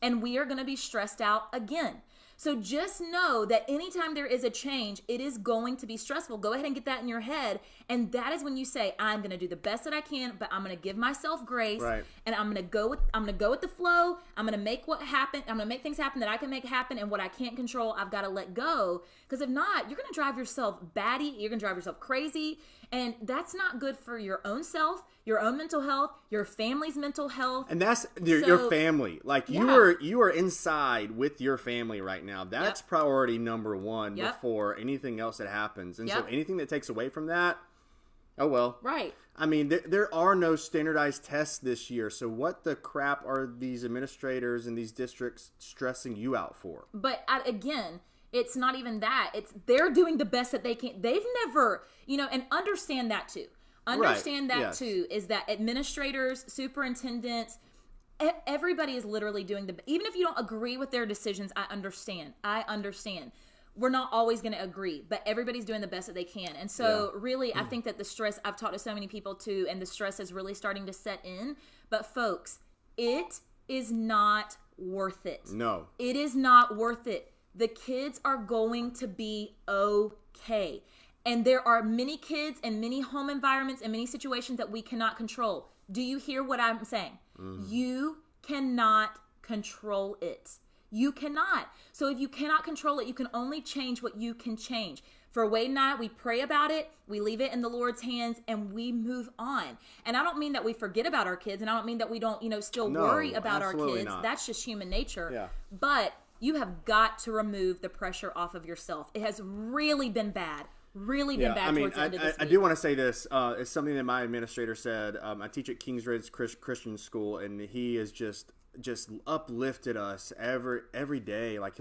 And we are going to be stressed out again. So just know that anytime there is a change, it is going to be stressful. Go ahead and get that in your head. And that is when you say, I'm going to do the best that I can, but I'm going to give myself grace. Right. And I'm going to go with the flow. I'm going to make what happen. I'm going to make things happen that I can make happen. And what I can't control, I've got to let go. Because if not, you're going to drive yourself batty. You're going to drive yourself crazy. And that's not good for your own self, your own mental health, your family's mental health. And that's your family. Like you are inside with your family right now. That's priority number one before anything else that happens. And so anything that takes away from that, oh well. Right. I mean, there are no standardized tests this year. So what the crap are these administrators and these districts stressing you out for? But again, it's not even that. It's they're doing the best that they can. They've never, and understand that too. Understand that too, is that administrators, superintendents, everybody is literally doing even if you don't agree with their decisions, I understand. We're not always going to agree, but everybody's doing the best that they can. And so really, I think that the stress, I've talked to so many people too, and the stress is really starting to set in. But folks, it is not worth it. No. It is not worth it. The kids are going to be okay. And there are many kids and many home environments and many situations that we cannot control. Do you hear what I'm saying? You cannot control it. You cannot. So if you cannot control it, you can only change what you can change. For Wade and I, we pray about it, we leave it in the Lord's hands, and we move on. And I don't mean that we forget about our kids, and I don't mean that we don't, still worry about our kids. Not. That's just human nature. Yeah. But you have got to remove the pressure off of yourself. It has really been bad. Towards the end of this week. I do want to say this. It's something that my administrator said. I teach at Kingsridge Christian School, and he is just uplifted us every day. Like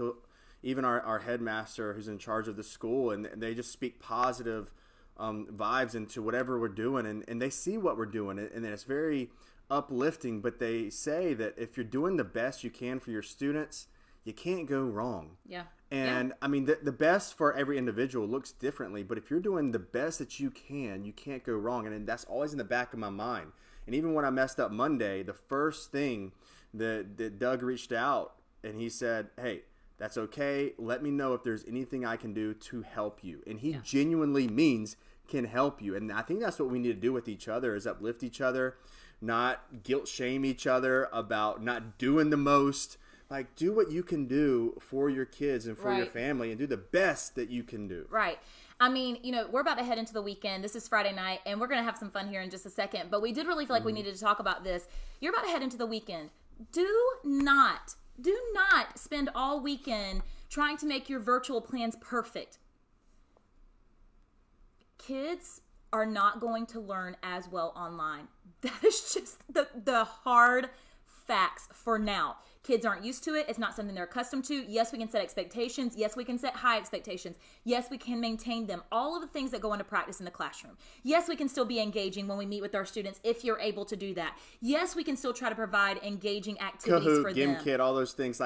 even our headmaster who's in charge of the school, and they just speak positive vibes into whatever we're doing, and they see what we're doing, and it's very uplifting. But they say that if you're doing the best you can for your students, you can't go wrong. Yeah. And I mean, the best for every individual looks differently, but if you're doing the best that you can't go wrong. And that's always in the back of my mind. And even when I messed up Monday, the first thing that Doug reached out and he said, hey, that's okay. Let me know if there's anything I can do to help you. And he genuinely means can help you. And I think that's what we need to do with each other, is uplift each other, not guilt shame each other about not doing the most. Like, do what you can do for your kids and for your family, and do the best that you can do. Right. I mean, we're about to head into the weekend. This is Friday night, and we're going to have some fun here in just a second. But we did really feel like we needed to talk about this. You're about to head into the weekend. Do not spend all weekend trying to make your virtual plans perfect. Kids are not going to learn as well online. That is just the hard facts for now. Kids aren't used to it. It's not something they're accustomed to. Yes, we can set expectations. Yes, we can set high expectations. Yes, we can maintain them. All of the things that go into practice in the classroom. Yes, we can still be engaging when we meet with our students if you're able to do that. Yes, we can still try to provide engaging activities for them. Kid, all those things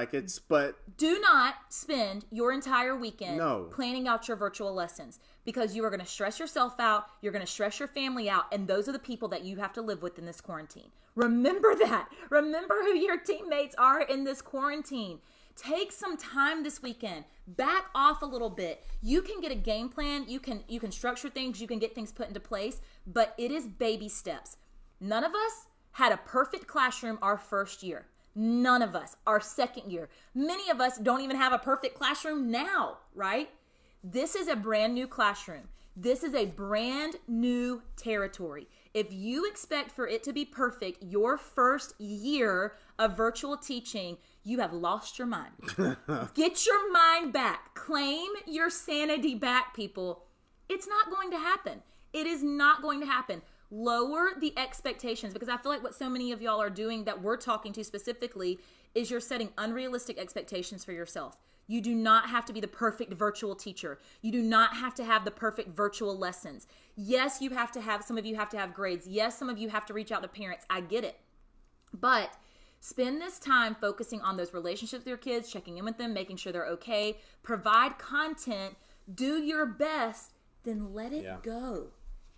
but do not spend your entire weekend planning out your virtual lessons, because you are going to stress yourself out. You're going to stress your family out. And those are the people that you have to live with in this quarantine. Remember that. Remember who your teammates are in this quarantine. Take some time this weekend. Back off a little bit. You can get a game plan. You can structure things. You can get things put into place. But it is baby steps. None of us had a perfect classroom our first year. None of us. Our second year. Many of us don't even have a perfect classroom now, right? This is a brand new classroom. This is a brand new territory. If you expect for it to be perfect your first year of virtual teaching, you have lost your mind. Get your mind back. Claim your sanity back, people. It's not going to happen. It is not going to happen. Lower the expectations, because I feel like what so many of y'all are doing that we're talking to specifically is you're setting unrealistic expectations for yourself. You do not have to be the perfect virtual teacher. You do not have to have the perfect virtual lessons. Yes, some of you have to have grades. Yes, some of you have to reach out to parents. I get it. But Spend this time focusing on those relationships with your kids, checking in with them, making sure they're okay. Provide content. Do your best. Then let it go.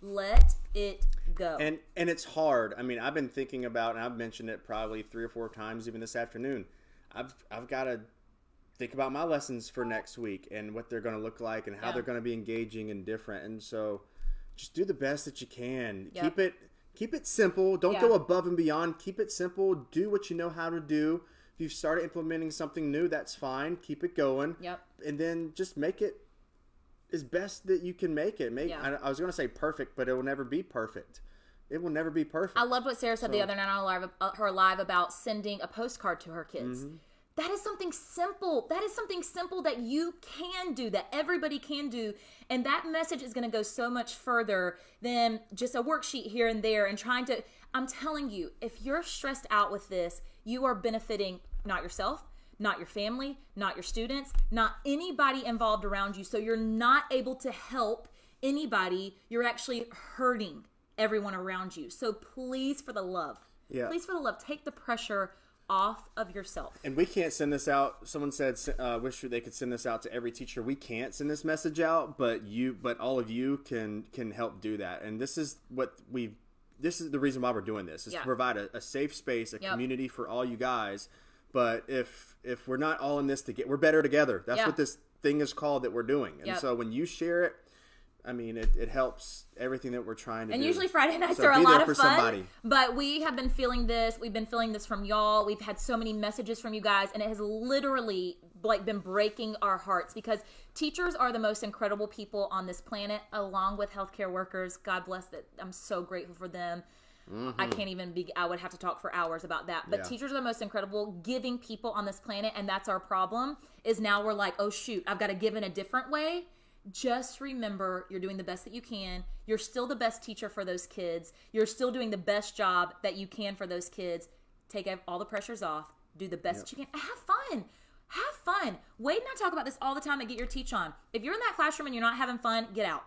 Let it go. And it's hard. I mean, I've been thinking about, and I've mentioned it probably 3 or 4 times even this afternoon. I've got to think about my lessons for next week and what they're going to look like and how they're going to be engaging and different. And so just do the best that you can. Yep. Keep it simple. Don't go above and beyond. Keep it simple. Do what you know how to do. If you've started implementing something new, that's fine. Keep it going. Yep. And then just make it as best that you can make it. I was going to say perfect, but it will never be perfect. It will never be perfect. I loved what Sarah said the other night on her live about sending a postcard to her kids. Mm-hmm. That is something simple. That is something simple that you can do, that everybody can do. And that message is going to go so much further than just a worksheet here and there and trying to, I'm telling you, if you're stressed out with this, you are benefiting not yourself, not your family, not your students, not anybody involved around you. So you're not able to help anybody. You're actually hurting everyone around you. So please, for the love, take the pressure off of yourself. And we can't send this out. Someone said, wish they could send this out to every teacher. We can't send this message out, but all of you can help do that. And this is the reason why we're doing this, is to provide a safe space, a community for all you guys. But if we're not all in this together, we're better together. That's what this thing is called that we're doing. And so when you share it, I mean, it helps everything that we're trying to do. And usually Friday nights are a lot of fun. But we have been feeling this. We've been feeling this from y'all. We've had so many messages from you guys. And it has literally been breaking our hearts, because teachers are the most incredible people on this planet, along with healthcare workers. God bless that. I'm so grateful for them. Mm-hmm. I can't even I would have to talk for hours about that. But teachers are the most incredible giving people on this planet. And that's our problem, is now we're like, oh, shoot, I've got to give in a different way. Just remember, you're doing the best that you can. You're still the best teacher for those kids. You're still doing the best job that you can for those kids. Take all the pressures off. Do the best that you can. Have fun. Have fun. Wade and I talk about this all the time at Get Your Teach On. If you're in that classroom and you're not having fun, get out.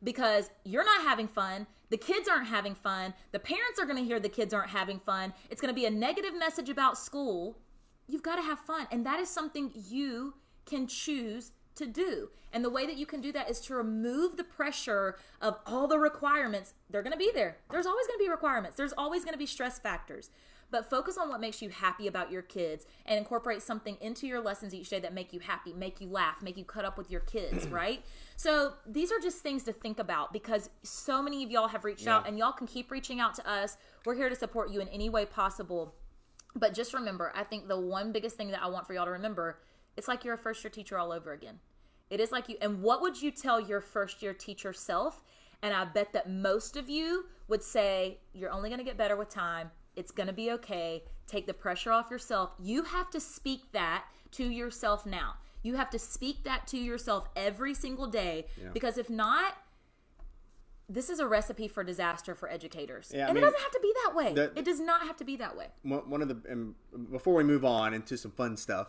Because you're not having fun. The kids aren't having fun. The parents are going to hear the kids aren't having fun. It's going to be a negative message about school. You've got to have fun. And that is something you can choose to do. And the way that you can do that is to remove the pressure of all the requirements. They're going to be there. There's always going to be requirements. There's always going to be stress factors. But focus on what makes you happy about your kids and incorporate something into your lessons each day that make you happy, make you laugh, make you cut up with your kids, right? So these are just things to think about, because so many of y'all have reached out, and y'all can keep reaching out to us. We're here to support you in any way possible. But just remember, I think the one biggest thing that I want for y'all to remember, it's like you're a first-year teacher all over again. It is like you. And what would you tell your first-year teacher self? And I bet that most of you would say, you're only going to get better with time. It's going to be okay. Take the pressure off yourself. You have to speak that to yourself now. You have to speak that to yourself every single day, because if not, this is a recipe for disaster for educators. Yeah, and it doesn't have to be that way. It does not have to be that way. One of the before we move on into some fun stuff,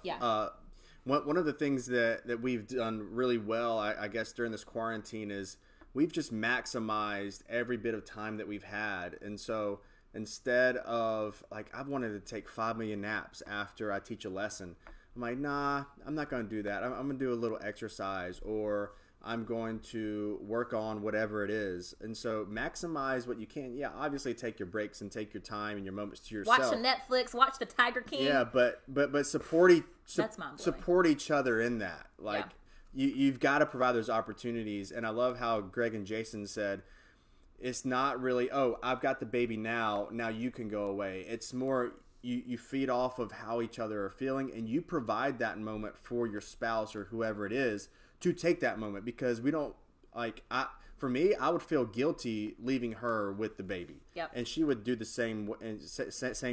one of the things that we've done really well, I guess, during this quarantine is we've just maximized every bit of time that we've had. And so instead of, like, I've wanted to take 5 million naps after I teach a lesson, I'm like, nah, I'm not going to do that. I'm going to do a little exercise, or I'm going to work on whatever it is. And so maximize what you can. Yeah, obviously take your breaks and take your time and your moments to yourself. Watch the Netflix, watch the Tiger King. Yeah, but support each other in that. Like, you've got to provide those opportunities. And I love how Greg and Jason said, it's not really, oh, I've got the baby now you can go away. It's more, you feed off of how each other are feeling, and you provide that moment for your spouse or whoever it is to take that moment, because we don't, like, for me, I would feel guilty leaving her with the baby. Yep. And she would do the same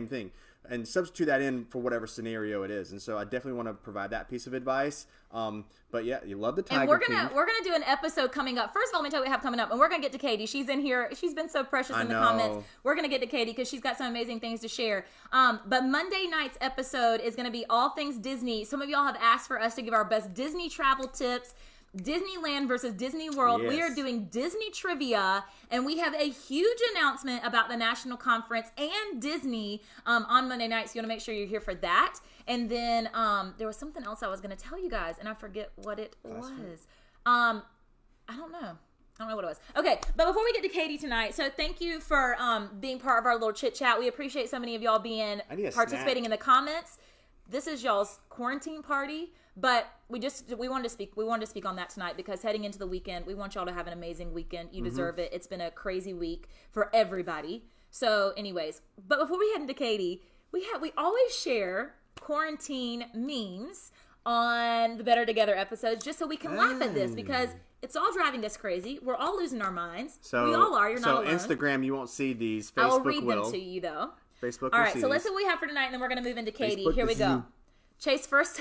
thing. And substitute that in for whatever scenario it is. And so I definitely want to provide that piece of advice. But yeah, you love the Tiger King. And we're gonna do an episode coming up. First of all, let me tell you what we have coming up, and we're gonna get to Katie. She's in here. She's been so precious in the comments. We're gonna get to Katie because she's got some amazing things to share. But Monday night's episode is gonna be all things Disney. Some of y'all have asked for us to give our best Disney travel tips. Disneyland versus Disney World. Yes. We are doing Disney trivia, and we have a huge announcement about the national conference and Disney on Monday night, so you want to make sure you're here for that. And then there was something else I was going to tell you guys, and I forget what it was. I don't know. I don't know what it was. Okay, but before we get to Katie tonight, so thank you for being part of our little chit chat. We appreciate so many of y'all being participating in the comments. This is y'all's quarantine party, but we wanted to speak on that tonight because heading into the weekend, we want y'all to have an amazing weekend. You deserve it. It's been a crazy week for everybody. So, anyways, but before we head into Katie, we always share quarantine memes on the Better Together episodes just so we can laugh at this because it's all driving us crazy. We're all losing our minds. So, we all are. You're not alone. So Instagram, you won't see these. Facebook I'll read them to you, though. Facebook all right, so let's see what we have for tonight, and then we're going to move into Katie. Here we go. Chase, first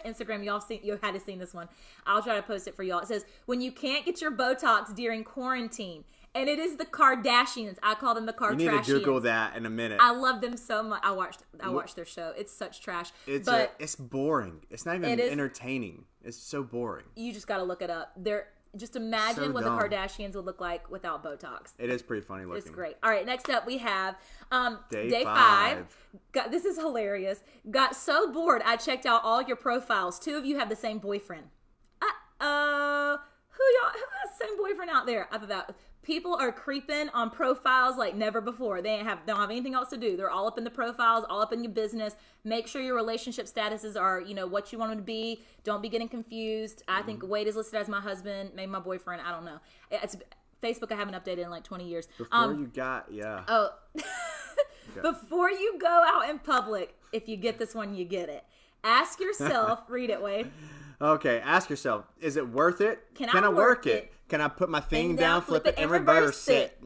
Instagram, you had to see this one. I'll try to post it for y'all. It says, when you can't get your Botox during quarantine, and it is the Kardashians. I call them the Kardashians. You need to Google that in a minute. I love them so much. I watched their show. It's such trash. It's boring. It's not even entertaining. It's so boring. You just got to look it up. Just imagine what the Kardashians would look like without Botox. It is pretty funny looking. It's great. All right, next up we have Day 5. This is hilarious. Got so bored I checked out all your profiles. 2 of you have the same boyfriend. Who has the same boyfriend out there? I thought that people are creeping on profiles like never before. They don't have anything else to do. They're all up in the profiles, all up in your business. Make sure your relationship statuses are, what you want them to be. Don't be getting confused. I think Wade is listed as my husband, maybe my boyfriend. I don't know. It's Facebook. I haven't updated in like 20 years. Before you got, yeah. Oh, before you go out in public, if you get this one, you get it. Ask yourself. Read it, Wade. Okay, ask yourself, is it worth it? Can I work it? Can I put my thing down, flip it, and reverse it?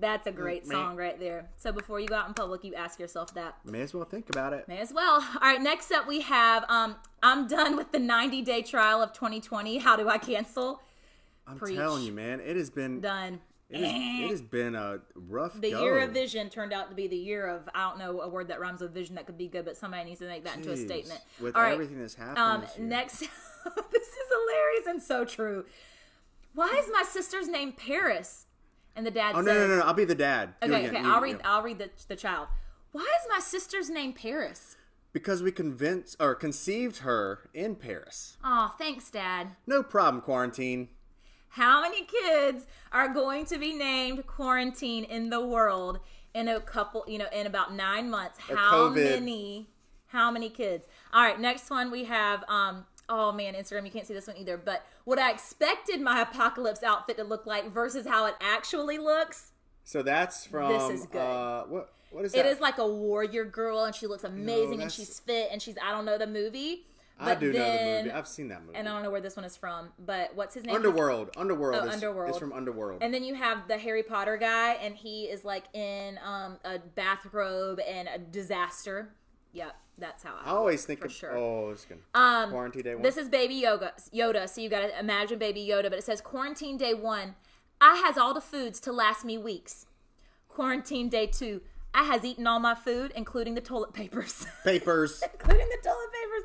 That's a great song right there. So before you go out in public, you ask yourself that. May as well think about it. May as well. All right, next up we have, I'm done with the 90-day trial of 2020. How do I cancel? I'm telling you, man, it has been... Done. It has been a rough The year of vision turned out to be the year of, I don't know a word that rhymes with vision that could be good, but somebody needs to make that into a statement. With everything that's happened this year. Next, this is hilarious and so true. Why is my sister's name Paris? And the dad says... No, I'll be the dad. Okay, I'll read the child. Why is my sister's name Paris? Because we conceived her in Paris. Aw, thanks, Dad. No problem, quarantine. How many kids are going to be named Quarantine in the world in a couple, in about 9 months? How many kids? All right, next one we have, oh man, Instagram, you can't see this one either, but what I expected my apocalypse outfit to look like versus how it actually looks. So that's from, this is good. What is that? It is like a warrior girl and she looks amazing and she's fit and I don't know the movie. But I do know the movie. I've seen that movie. And I don't know where this one is from, but what's his name? Underworld. Underworld. It's from Underworld. And then you have the Harry Potter guy, and he is like in a bathrobe and a disaster. Yep, that's how I always think of sure. Oh, it's good. Quarantine Day 1. This is Baby Yoda, so you got to imagine Baby Yoda, but it says Quarantine Day 1. I has all the foods to last me weeks. Quarantine Day 2. I has eaten all my food, including the toilet papers. Including the toilet papers.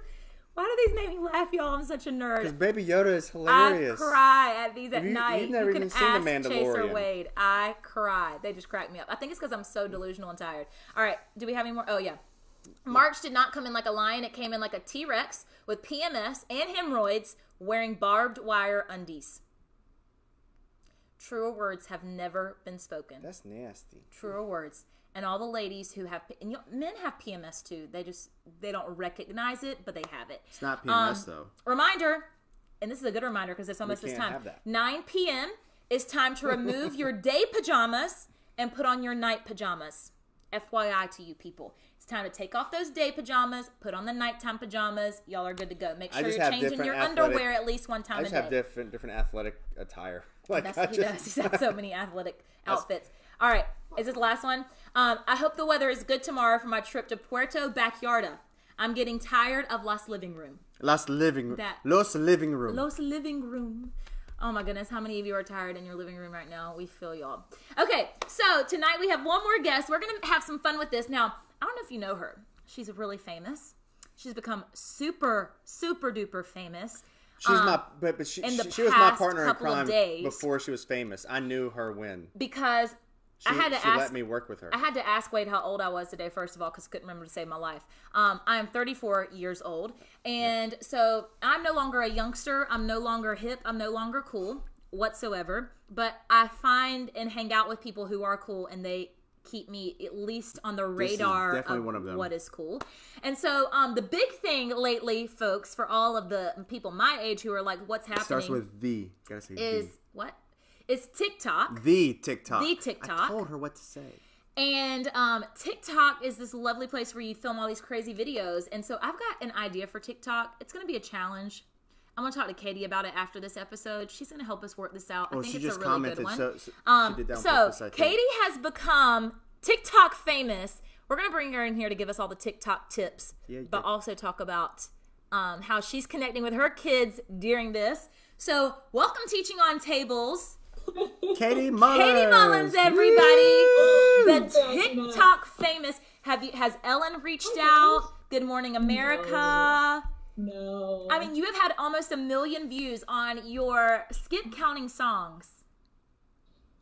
Why do these make me laugh, y'all? I'm such a nerd. Because Baby Yoda is hilarious. I cry at these at night. You've never even seen The Mandalorian. Chase or Wade. I cry. They just crack me up. I think it's because I'm so delusional and tired. All right. Do we have any more? Oh, yeah. March did not come in like a lion. It came in like a T-Rex with PMS and hemorrhoids wearing barbed wire undies. Truer words have never been spoken. That's nasty. Truer words. And all the ladies who have, and men have PMS too. They don't recognize it, but they have it. It's not PMS though. Reminder, and this is a good reminder because it's almost this time. 9 p.m. is time to remove your day pajamas and put on your night pajamas. FYI to you people. It's time to take off those day pajamas, put on the nighttime pajamas. Y'all are good to go. Make sure you're changing your underwear at least one time a day. I just have different athletic attire. That's what he does. He's got so many athletic outfits. All right. Is this the last one? I hope the weather is good tomorrow for my trip to Puerto Backyarda. I'm getting tired of Los Living Room. Los Living Room. Oh my goodness, how many of you are tired in your living room right now? We feel y'all. Okay, so tonight we have one more guest. We're going to have some fun with this. Now, I don't know if you know her. She's really famous. She's become super, super duper famous. She's but she was my partner in crime before she was famous. I knew her when. Because she let me work with her. I had to ask Wade how old I was today, first of all, because I couldn't remember to save my life. I am 34 years old, and so I'm no longer a youngster. I'm no longer hip. I'm no longer cool whatsoever. But I find and hang out with people who are cool, and they keep me at least on the radar of one of them. What is cool. And so the big thing lately, folks, for all of the people my age who are like, what's happening? Starts with the. Gotta say is the. What? It's TikTok. The TikTok. I told her what to say. And TikTok is this lovely place where you film all these crazy videos. And so I've got an idea for TikTok. It's going to be a challenge. I'm going to talk to Katie about it after this episode. She's going to help us work this out. I think it's a really good one. She did that on purpose, I think. Katie has become TikTok famous. We're going to bring her in here to give us all the TikTok tips, but also talk about how she's connecting with her kids during this. So welcome Teaching on Tables. Katie Mullins. Katie Mullins, everybody. The TikTok famous. Has Ellen reached out? Good Morning America. No. I mean, you have had almost 1 million views on your skip counting songs.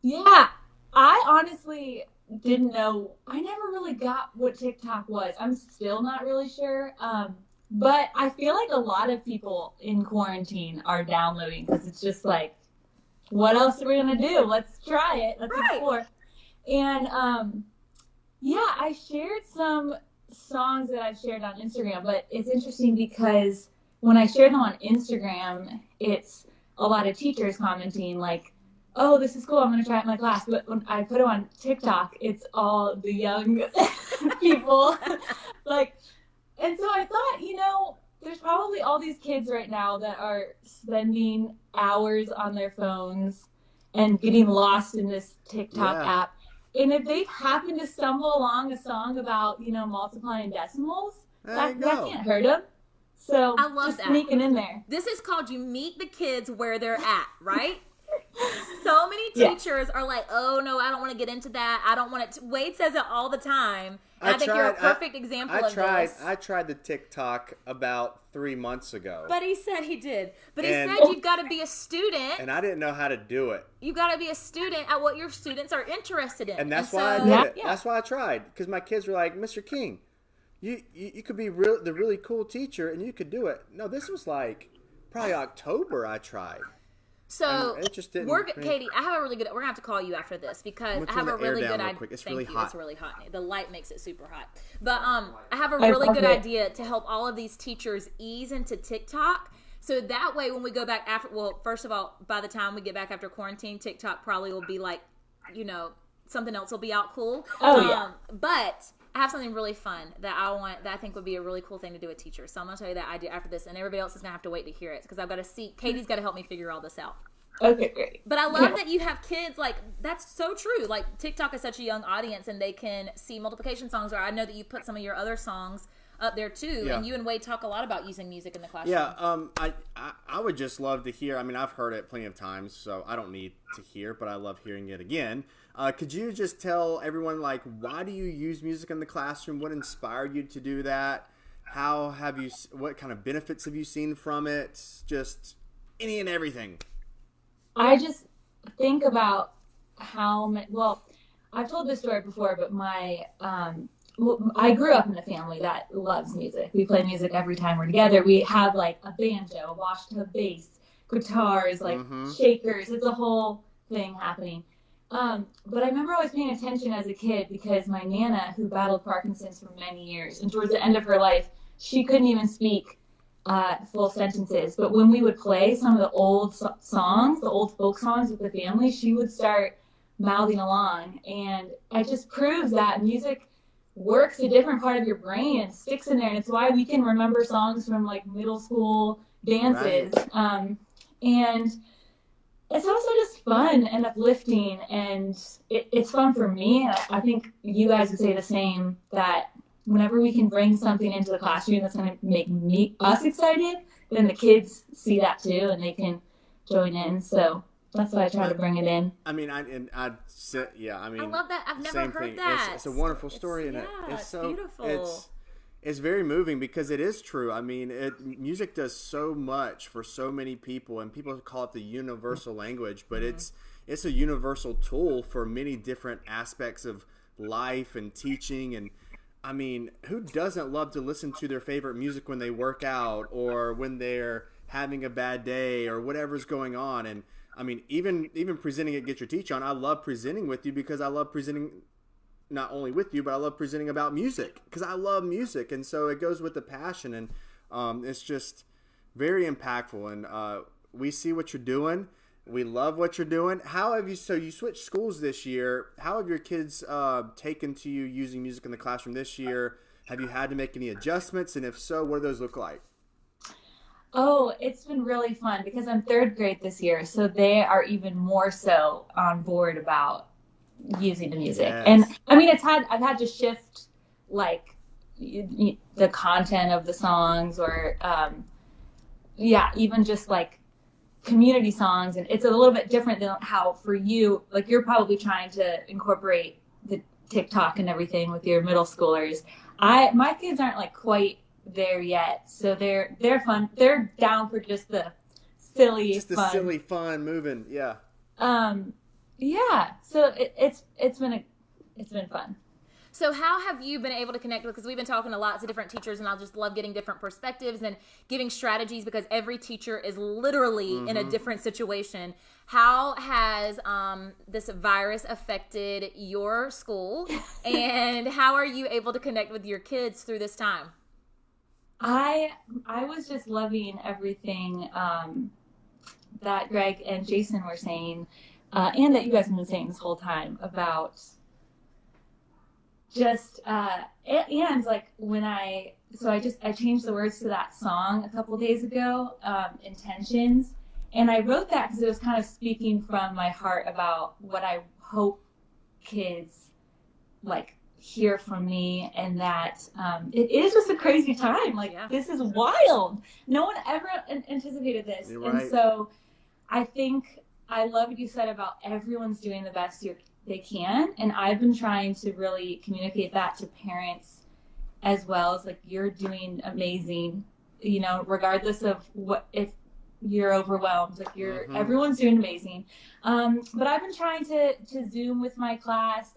Yeah. I honestly didn't know. I never really got what TikTok was. I'm still not really sure. But I feel like a lot of people in quarantine are downloading because it's just like, what else are we going to do? Let's try it. Let's explore. And, I shared some songs that I've shared on Instagram, but it's interesting because when I share them on Instagram, it's a lot of teachers commenting like, oh, this is cool, I'm going to try it in my class. But when I put it on TikTok, it's all the young people. And so I thought, there's probably all these kids right now that are spending hours on their phones and getting lost in this TikTok app. And if they happen to stumble along a song about, multiplying decimals, that can't hurt them. So I love just that. Sneaking in there. This is called you meet the kids where they're at, right? So many teachers are like, oh, no, I don't want to get into that. I don't want it to. Wade says it all the time. And I think you're a perfect example of this. I tried the TikTok about 3 months ago. But he said he did. But he said you've got to be a student. And I didn't know how to do it. You got to be a student at what your students are interested in. And that's why I did it. Yeah. That's why I tried. Because my kids were like, Mr. King, you could be the really cool teacher and you could do it. No, this was like probably October I tried. So, Katie, I have a really good. We're gonna have to call you after this because I have a really good idea. It's really hot. It's really hot. The light makes it super hot. But I have a really good idea to help all of these teachers ease into TikTok. So that way, when we go back after, first of all, by the time we get back after quarantine, TikTok probably will be like, something else will be out cool. But I have something really fun that I think would be a really cool thing to do with teachers. So I'm going to tell you that idea after this, and everybody else is going to have to wait to hear it because I've got to see. Katie's got to help me figure all this out. Okay, great. But I love that you have kids. Like, that's so true. Like, TikTok is such a young audience, and they can see multiplication songs, or I know that you put some of your other songs up there, too. Yeah. And you and Wade talk a lot about using music in the classroom. Yeah, I would just love to hear. I mean, I've heard it plenty of times, so I don't need to hear, but I love hearing it again. Could you just tell everyone, like, why do you use music in the classroom? What inspired you to do that? What kind of benefits have you seen from it? Just any and everything. I just think about I've told this story before, but I grew up in a family that loves music. We play music every time we're together. We have like a banjo, a washtub bass, guitars, like shakers. It's a whole thing happening. But I remember always paying attention as a kid because my Nana, who battled Parkinson's for many years, and towards the end of her life, she couldn't even speak full sentences. But when we would play some of the old songs, the old folk songs with the family, she would start mouthing along. And it just proves that music works a different part of your brain and sticks in there. And it's why we can remember songs from like middle school dances. Right. And it's also just fun and uplifting, and it's fun for me. I think you guys would say the same, that whenever we can bring something into the classroom that's going to make us excited, then the kids see that too, and they can join in. So that's why I try to bring it in. I mean, I love that. I've never heard that. It's a wonderful story, and it's so beautiful. It's very moving because it is true. I mean, music does so much for so many people, and people call it the universal language, but it's a universal tool for many different aspects of life and teaching. And I mean, who doesn't love to listen to their favorite music when they work out or when they're having a bad day or whatever's going on? And I mean, even presenting at Get Your Teach On, I love presenting with you because I love presenting not only with you, but I love presenting about music because I love music. And so it goes with the passion, and it's just very impactful. And we see what you're doing. We love what you're doing. So you switched schools this year. How have your kids taken to you using music in the classroom this year? Have you had to make any adjustments? And if so, what do those look like? Oh, it's been really fun because I'm third grade this year. So they are even more so on board about using the music. Yes. And I mean, I've had to shift like the content of the songs or, even just like community songs. And it's a little bit different than how for you, like you're probably trying to incorporate the TikTok and everything with your middle schoolers. My kids aren't like quite there yet. So they're fun. They're down for just the silly, silly fun moving. Yeah. Yeah, so it's been fun. So how have you been able to connect with, because we've been talking to lots of different teachers, and I just love getting different perspectives and giving strategies because every teacher is literally in a different situation. How has this virus affected your school, and how are you able to connect with your kids through this time? I was just loving everything that Greg and Jason were saying. And that you guys have been saying this whole time about just, and like when I changed the words to that song a couple days ago, Intentions. And I wrote that because it was kind of speaking from my heart about what I hope kids like hear from me, and that it is just a crazy time. Like, This is wild. No one ever anticipated this. Right. And so I think I love what you said about everyone's doing the best they can. And I've been trying to really communicate that to parents as well, as like, you're doing amazing, regardless of if you're overwhelmed, like everyone's doing amazing. But I've been trying to Zoom with my class.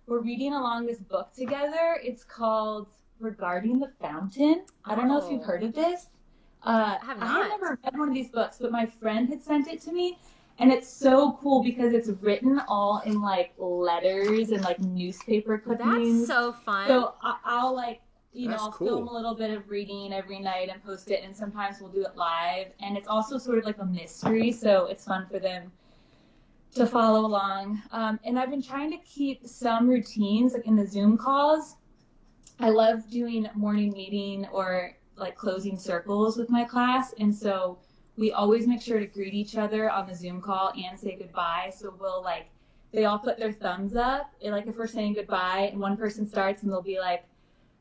We're reading along this book together. It's called Regarding the Fountain. I don't know if you've heard of this. I have never read one of these books, but my friend had sent it to me. And it's so cool because it's written all in like letters and like newspaper clippings. That's so fun. So I'll like, I'll film a little bit of reading every night and post it. And sometimes we'll do it live. And it's also sort of like a mystery. So it's fun for them to follow along. And I've been trying to keep some routines like in the Zoom calls. I love doing morning meeting or like closing circles with my class. And so we always make sure to greet each other on the Zoom call and say goodbye. So we'll they all put their thumbs up. And if we're saying goodbye and one person starts and they'll be like,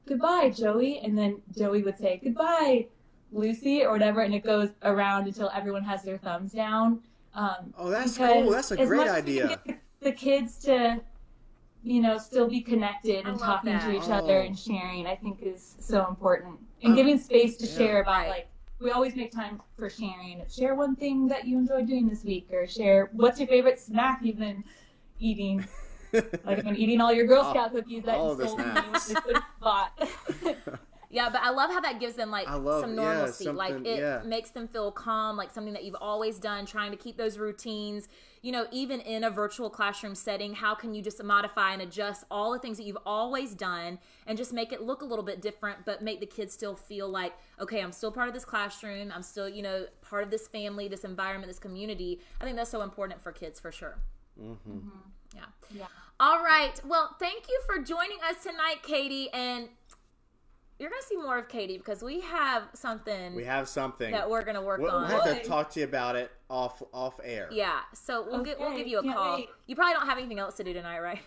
goodbye, Joey. And then Joey would say, goodbye, Lucy, or whatever. And it goes around until everyone has their thumbs down. That's cool. That's a great idea. The kids to, still be connected and talking to each other and sharing, I think is so important. And giving space to share about we always make time for sharing. Share one thing that you enjoyed doing this week, or share what's your favorite snack you've been eating. I've been eating all your Girl Scout cookies that you sold me with the good spot. Yeah, but I love how that gives them some normalcy. It makes them feel calm, like something that you've always done, trying to keep those routines. Even in a virtual classroom setting, how can you just modify and adjust all the things that you've always done and just make it look a little bit different, but make the kids still feel like, okay, I'm still part of this classroom. I'm still, part of this family, this environment, this community. I think that's so important for kids for sure. Mm-hmm. Mm-hmm. Yeah. All right. Well, thank you for joining us tonight, Katie. And you're going to see more of Katie because we have something that we're going to work on. We'll have to talk to you about it off air. Yeah. So we'll give you a call. Wait. You probably don't have anything else to do tonight, right?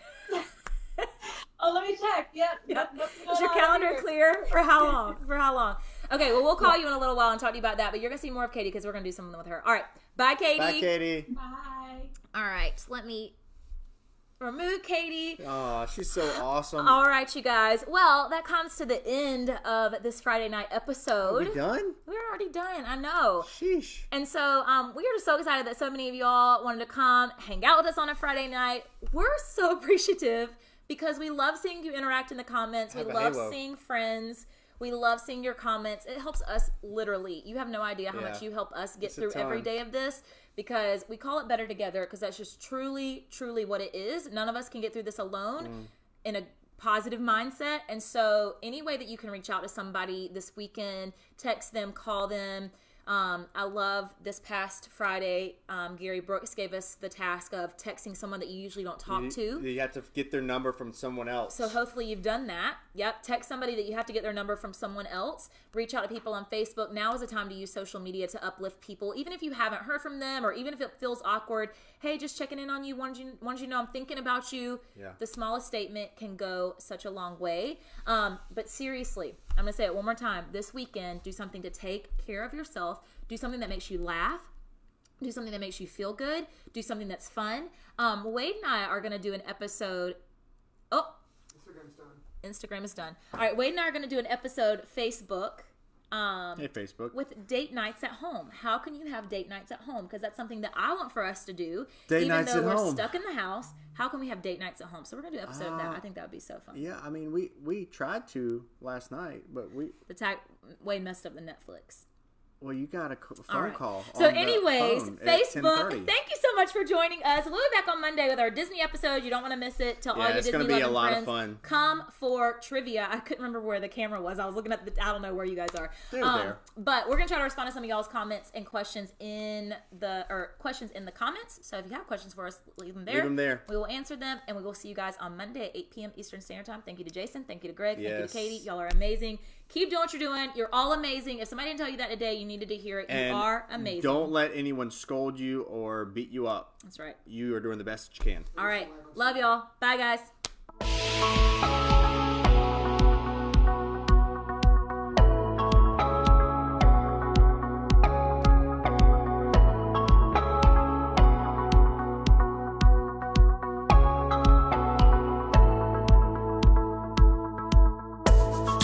Oh, let me check. Yep. Is your calendar clear? For how long? Okay, well, we'll call you in a little while and talk to you about that. But you're going to see more of Katie because we're going to do something with her. All right. Bye, Katie. Bye, Katie. Bye. All right. Let me Remove Katie. Oh, she's so awesome. All right, you guys. Well, that comes to the end of this Friday night episode. Are we done? We're already done. I know. Sheesh. And so we are just so excited that so many of y'all wanted to come hang out with us on a Friday night. We're so appreciative because we love seeing you interact in the comments. We love seeing friends. We love seeing your comments. It helps us literally. You have no idea how much you help us get through every day of this, because we call it Better Together, because that's just truly, truly what it is. None of us can get through this alone in a positive mindset. And so any way that you can reach out to somebody this weekend, text them, call them. I love this past Friday, Gary Brooks gave us the task of texting someone that you usually don't talk to. You have to get their number from someone else. So hopefully you've done that. Yep. Text somebody that you have to get their number from someone else. Reach out to people on Facebook. Now is the time to use social media to uplift people. Even if you haven't heard from them, or even if it feels awkward, hey, just checking in on you. Wanted you to know I'm thinking about you. Yeah. The smallest statement can go such a long way. But seriously, I'm going to say it one more time. This weekend, do something to take care of yourself. Do something that makes you laugh. Do something that makes you feel good. Do something that's fun. Wade and I are going to do an episode. Oh, Instagram is done. All right, Wade and I are going to do an episode Facebook. Hey, Facebook. With date nights at home. How can you have date nights at home? Because that's something that I want for us to do. Date nights at home. Even though we're stuck in the house, how can we have date nights at home? So we're going to do an episode of that. I think that would be so fun. Yeah, I mean, we tried to last night, but Wade messed up the Netflix. Well, you got a phone call. So anyways, Facebook, thank you so much for joining us. We'll be back on Monday with our Disney episode. You don't want to miss it. Tell all your Disney loving friends. It's going to be a lot of fun. Come for trivia. I couldn't remember where the camera was. I was looking at I don't know where you guys are. They're there. But we're going to try to respond to some of y'all's comments and questions in the comments. So if you have questions for us, leave them there. Leave them there. We will answer them, and we will see you guys on Monday at 8 p.m. Eastern Standard Time. Thank you to Jason. Thank you to Greg. Thank you to Katie. Y'all are amazing. Keep doing what you're doing. You're all amazing. If somebody didn't tell you that today, you needed to hear it. You are amazing. Don't let anyone scold you or beat you up. That's right. You are doing the best that you can. All right. Love y'all. Bye, guys.